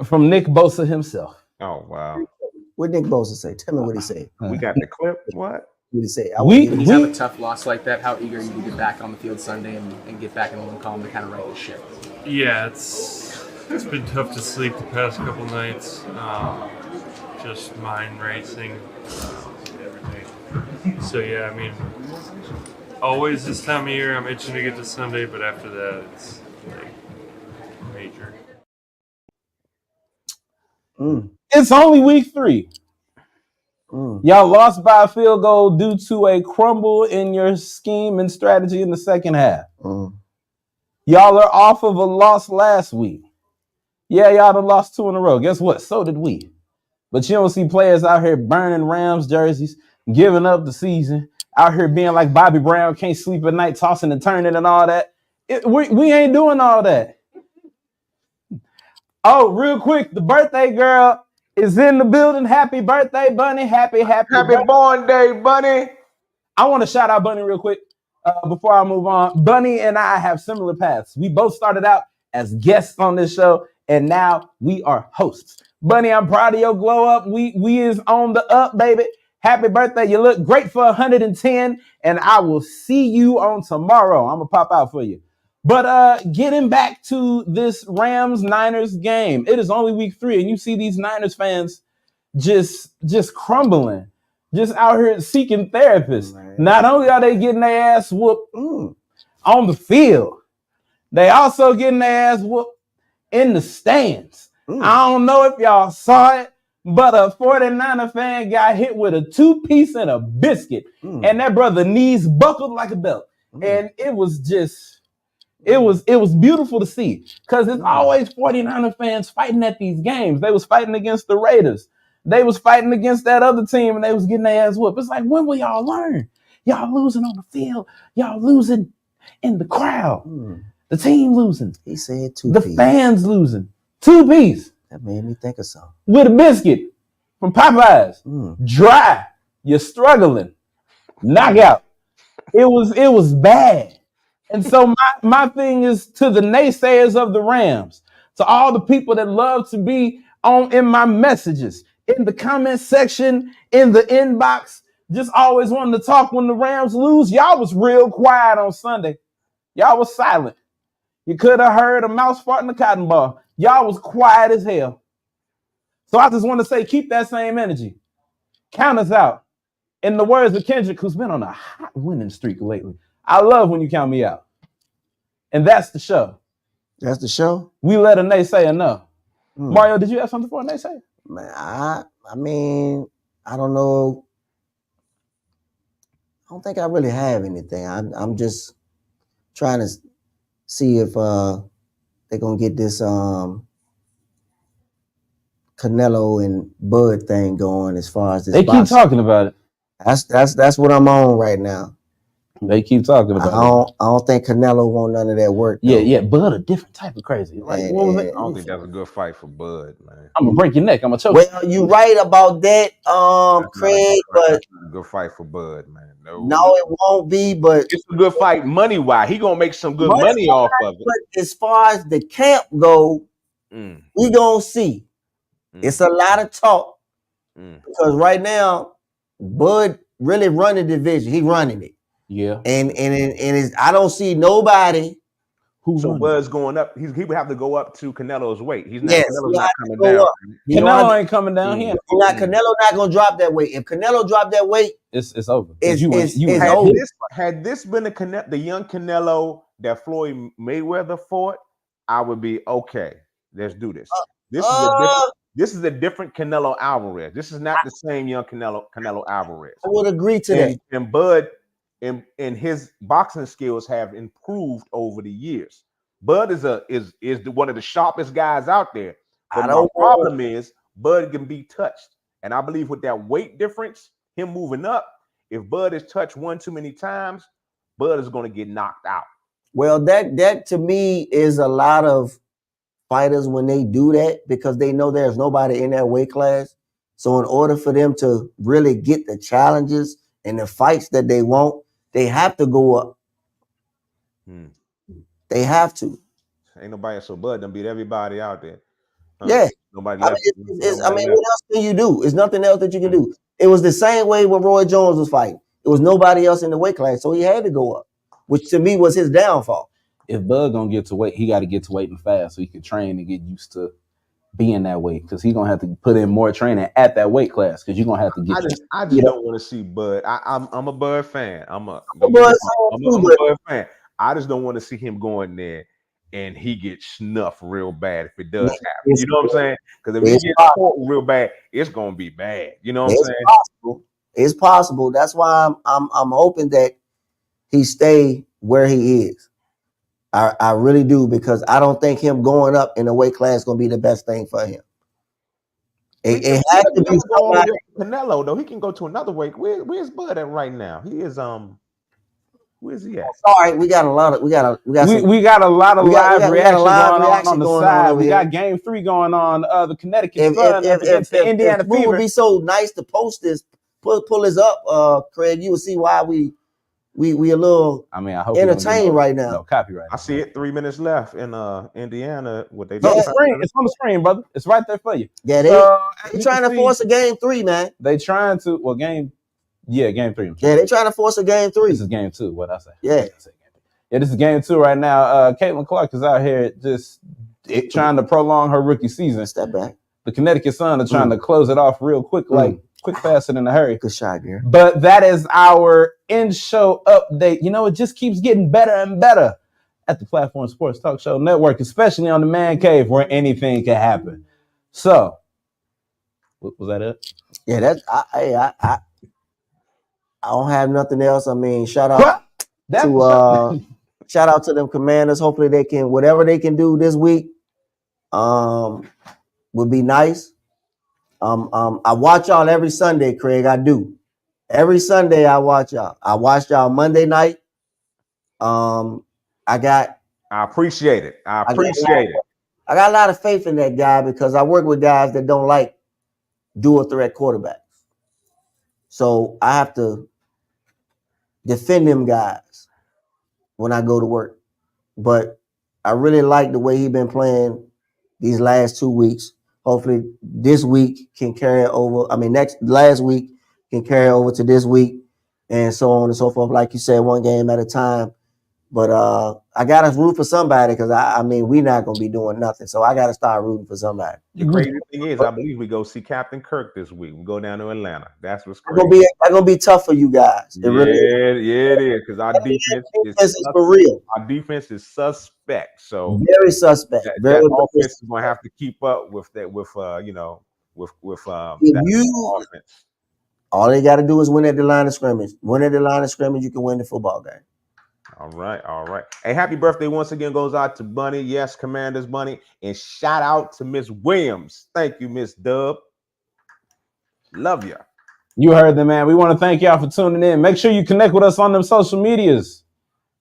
from Nick Bosa himself. Oh wow! What Nick Bosa say? Tell me what he said. We got the clip. What? What he say? When you have a tough loss like that, how eager are you to get back on the field Sunday and get back in the win column to kind of right the ship? Yeah, it's been tough to sleep the past couple nights. Just mind racing, everything. So yeah, I mean, always this time of year, I'm itching to get to Sunday, but after that, it's like major. It's only week 3. Y'all lost by a field goal due to a crumble in your scheme and strategy in the second half. Y'all are off of a loss last week. Yeah, y'all done lost 2 in a row. Guess what? So did we. But you don't see players out here burning Rams jerseys, giving up the season, out here being like Bobby Brown, can't sleep at night, tossing and turning and all that. We ain't doing all that. Oh, real quick, the birthday girl is in the building. Happy birthday, Bunny. Happy born day, Bunny. I want to shout out Bunny real quick before I move on. Bunny and I have similar paths. We both started out as guests on this show, and now we are hosts. Bunny, I'm proud of your glow up. We is on the up, baby. Happy birthday. You look great for 110, and I will see you on tomorrow. I'm going to pop out for you. But getting back to this Rams-Niners game, it is only week 3, and you see these Niners fans just crumbling, just out here seeking therapists. Not only are they getting their ass whooped on the field, they also getting their ass whooped in the stands. I don't know if y'all saw it, but a 49er fan got hit with a 2-piece and a biscuit, and that brother knees buckled like a belt. And it was just, it was beautiful to see, because it's always 49er fans fighting at these games. They was fighting against the Raiders. They was fighting against that other team, and they was getting their ass whooped. It's like, when will y'all learn? Y'all losing on the field. Y'all losing in the crowd. The team losing. He said 2-piece. The fans losing. 2-piece. That made me think of something. With a biscuit from Popeyes. Dry. You're struggling. Knockout. It was bad. And so my thing is to the naysayers of the Rams, to all the people that love to be in my messages, in the comment section, in the inbox, just always wanting to talk when the Rams lose. Y'all was real quiet on Sunday. Y'all was silent. You could have heard a mouse fart in a cotton ball. Y'all was quiet as hell. So I just want to say, keep that same energy. Count us out. In the words of Kendrick, who's been on a hot winning streak lately, I love when you count me out. And that's the show. That's the show? We let a naysayer know. Mario, did you have something for a naysayer? Man, I mean, I don't know. I don't think I really have anything. I'm just trying to see if they're gonna get this Canelo and Bud thing going as far as this. They keep talking about it. That's what I'm on right now. They keep talking about it. I don't think Canelo want none of that work. Yeah, Bud a different type of crazy. Like, what was it? I don't think that's a good fight for Bud, man. I'm gonna break your neck. I'm gonna choke. Well, you right about that, Craig, but that's not a good fight for Bud, man. No, it won't be. But it's a good fight money wise. He gonna make some good money off of it. But as far as the camp go, we gonna see. It's a lot of talk because right now, Bud really running the division. He running it. Yeah, and it's, I don't see nobody. So Bud's going up. He would have to go up to Canelo's weight. He's not. Yes, Canelo's not coming down. Canelo ain't coming down here. Canelo not gonna drop that weight. If Canelo drop that weight, it's over. Had this been the young Canelo that Floyd Mayweather fought, I would be okay. Let's do this. This is a different. This is a different Canelo Alvarez. This is not the same young Canelo Alvarez. I would agree to that. And Bud and his boxing skills have improved over the years. Bud is one of the sharpest guys out there. But my problem is Bud can be touched. And I believe with that weight difference, him moving up, if Bud is touched one too many times, Bud is going to get knocked out. Well, that to me is a lot of fighters when they do that because they know there's nobody in that weight class. So in order for them to really get the challenges and the fights that they want, they have to go up. They have to. Ain't nobody so Bud done beat everybody out there. Yeah. Nobody left. What else can you do? There's nothing else that you can do. It was the same way when Roy Jones was fighting. It was nobody else in the weight class, so he had to go up, which to me was his downfall. If Bud gonna get to weight, he got to get to weight and fast so he can train and get used to being that weight because he's gonna have to put in more training at that weight class because you're gonna have to get. I just don't want to see Bud. I'm a Bud fan. I'm a Bud fan. I just don't want to see him go in there and he gets snuffed real bad if it does happen. You know what I'm saying? Because if he gets caught real bad, it's gonna be bad. You know what I'm saying? Possible. It's possible. That's why I'm hoping that he stay where he is. I really do because I don't think him going up in a weight class is gonna be the best thing for him. It has to be somebody. Canelo though, he can go to another weight. Where's Bud at right now? He is where's he at? Sorry, we got a lot of live reactions going on the side. We got game 3 going on. The Connecticut Sun against the Indiana Fever. It would be so nice to post this, pull this up, Craig. You will see why we a little. I mean, I hope entertained right now. No copyright. I see it. 3 minutes left in Indiana. What they It's on the screen. It's on the screen, brother. It's right there for you. Yeah, they trying to force a game 3, man. They trying to. Well, game 3. Yeah, they trying to force a game 3. This is game 2. What I say? Yeah. Yeah, this is game 2 right now. Caitlin Clark is out here just trying to prolong her rookie season. Step back. The Connecticut Sun are trying to close it off real quick, quick, fast, and in a hurry. Good shot, girl. But that is our in-show update. You know, it just keeps getting better and better at the Platform Sports Talk Show Network, especially on the Man Cave where anything can happen. So, was that it? Yeah, that's I don't have nothing else. I mean, shout out to them Commanders. Hopefully they can whatever they can do this week would be nice. I watch y'all every Sunday, Craig. I do. Every Sunday I watch y'all. I watched y'all Monday night. I appreciate it. I appreciate it. I got a lot of faith in that guy because I work with guys that don't like dual threat quarterbacks. So I have to defend them guys when I go to work. But I really like the way he's been playing these last 2 weeks. Hopefully this week can carry over. I mean, last week can carry over to this week and so on and so forth. Like you said, one game at a time. But I got to root for somebody because, I mean, we're not going to be doing nothing. So I got to start rooting for somebody. The crazy thing is, I believe we go see Captain Kirk this week. We go down to Atlanta. That's what's crazy. That's going to be tough for you guys. It is. Because our defense is for real. Our defense is suspect. So very suspect. That offense is going to have to keep up with that. With that offense. All they got to do is win at the line of scrimmage. Win at the line of scrimmage, you can win the football game. All right. Hey, happy birthday once again goes out to Bunny. Yes, Commanders Bunny. And shout out to Miss Williams. Thank you, Miss Dub. Love ya. You heard them, man. We want to thank y'all for tuning in. Make sure you connect with us on them social medias.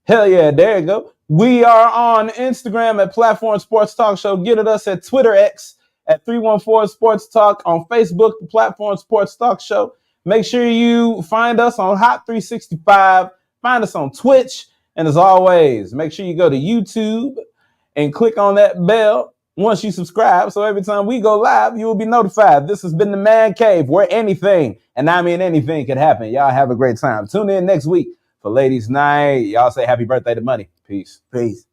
Hell yeah, there you go. We are on Instagram at Platform Sports Talk Show. Get at us at Twitter X at 314 Sports Talk. On Facebook, the Platform Sports Talk Show. Make sure you find us on Hot 365. Find us on Twitch. And as always, make sure you go to YouTube and click on that bell once you subscribe. So every time we go live, you will be notified. This has been the Man Cave where anything, and I mean anything, could happen. Y'all have a great time. Tune in next week for Ladies Night. Y'all say happy birthday to Money. Peace. Peace.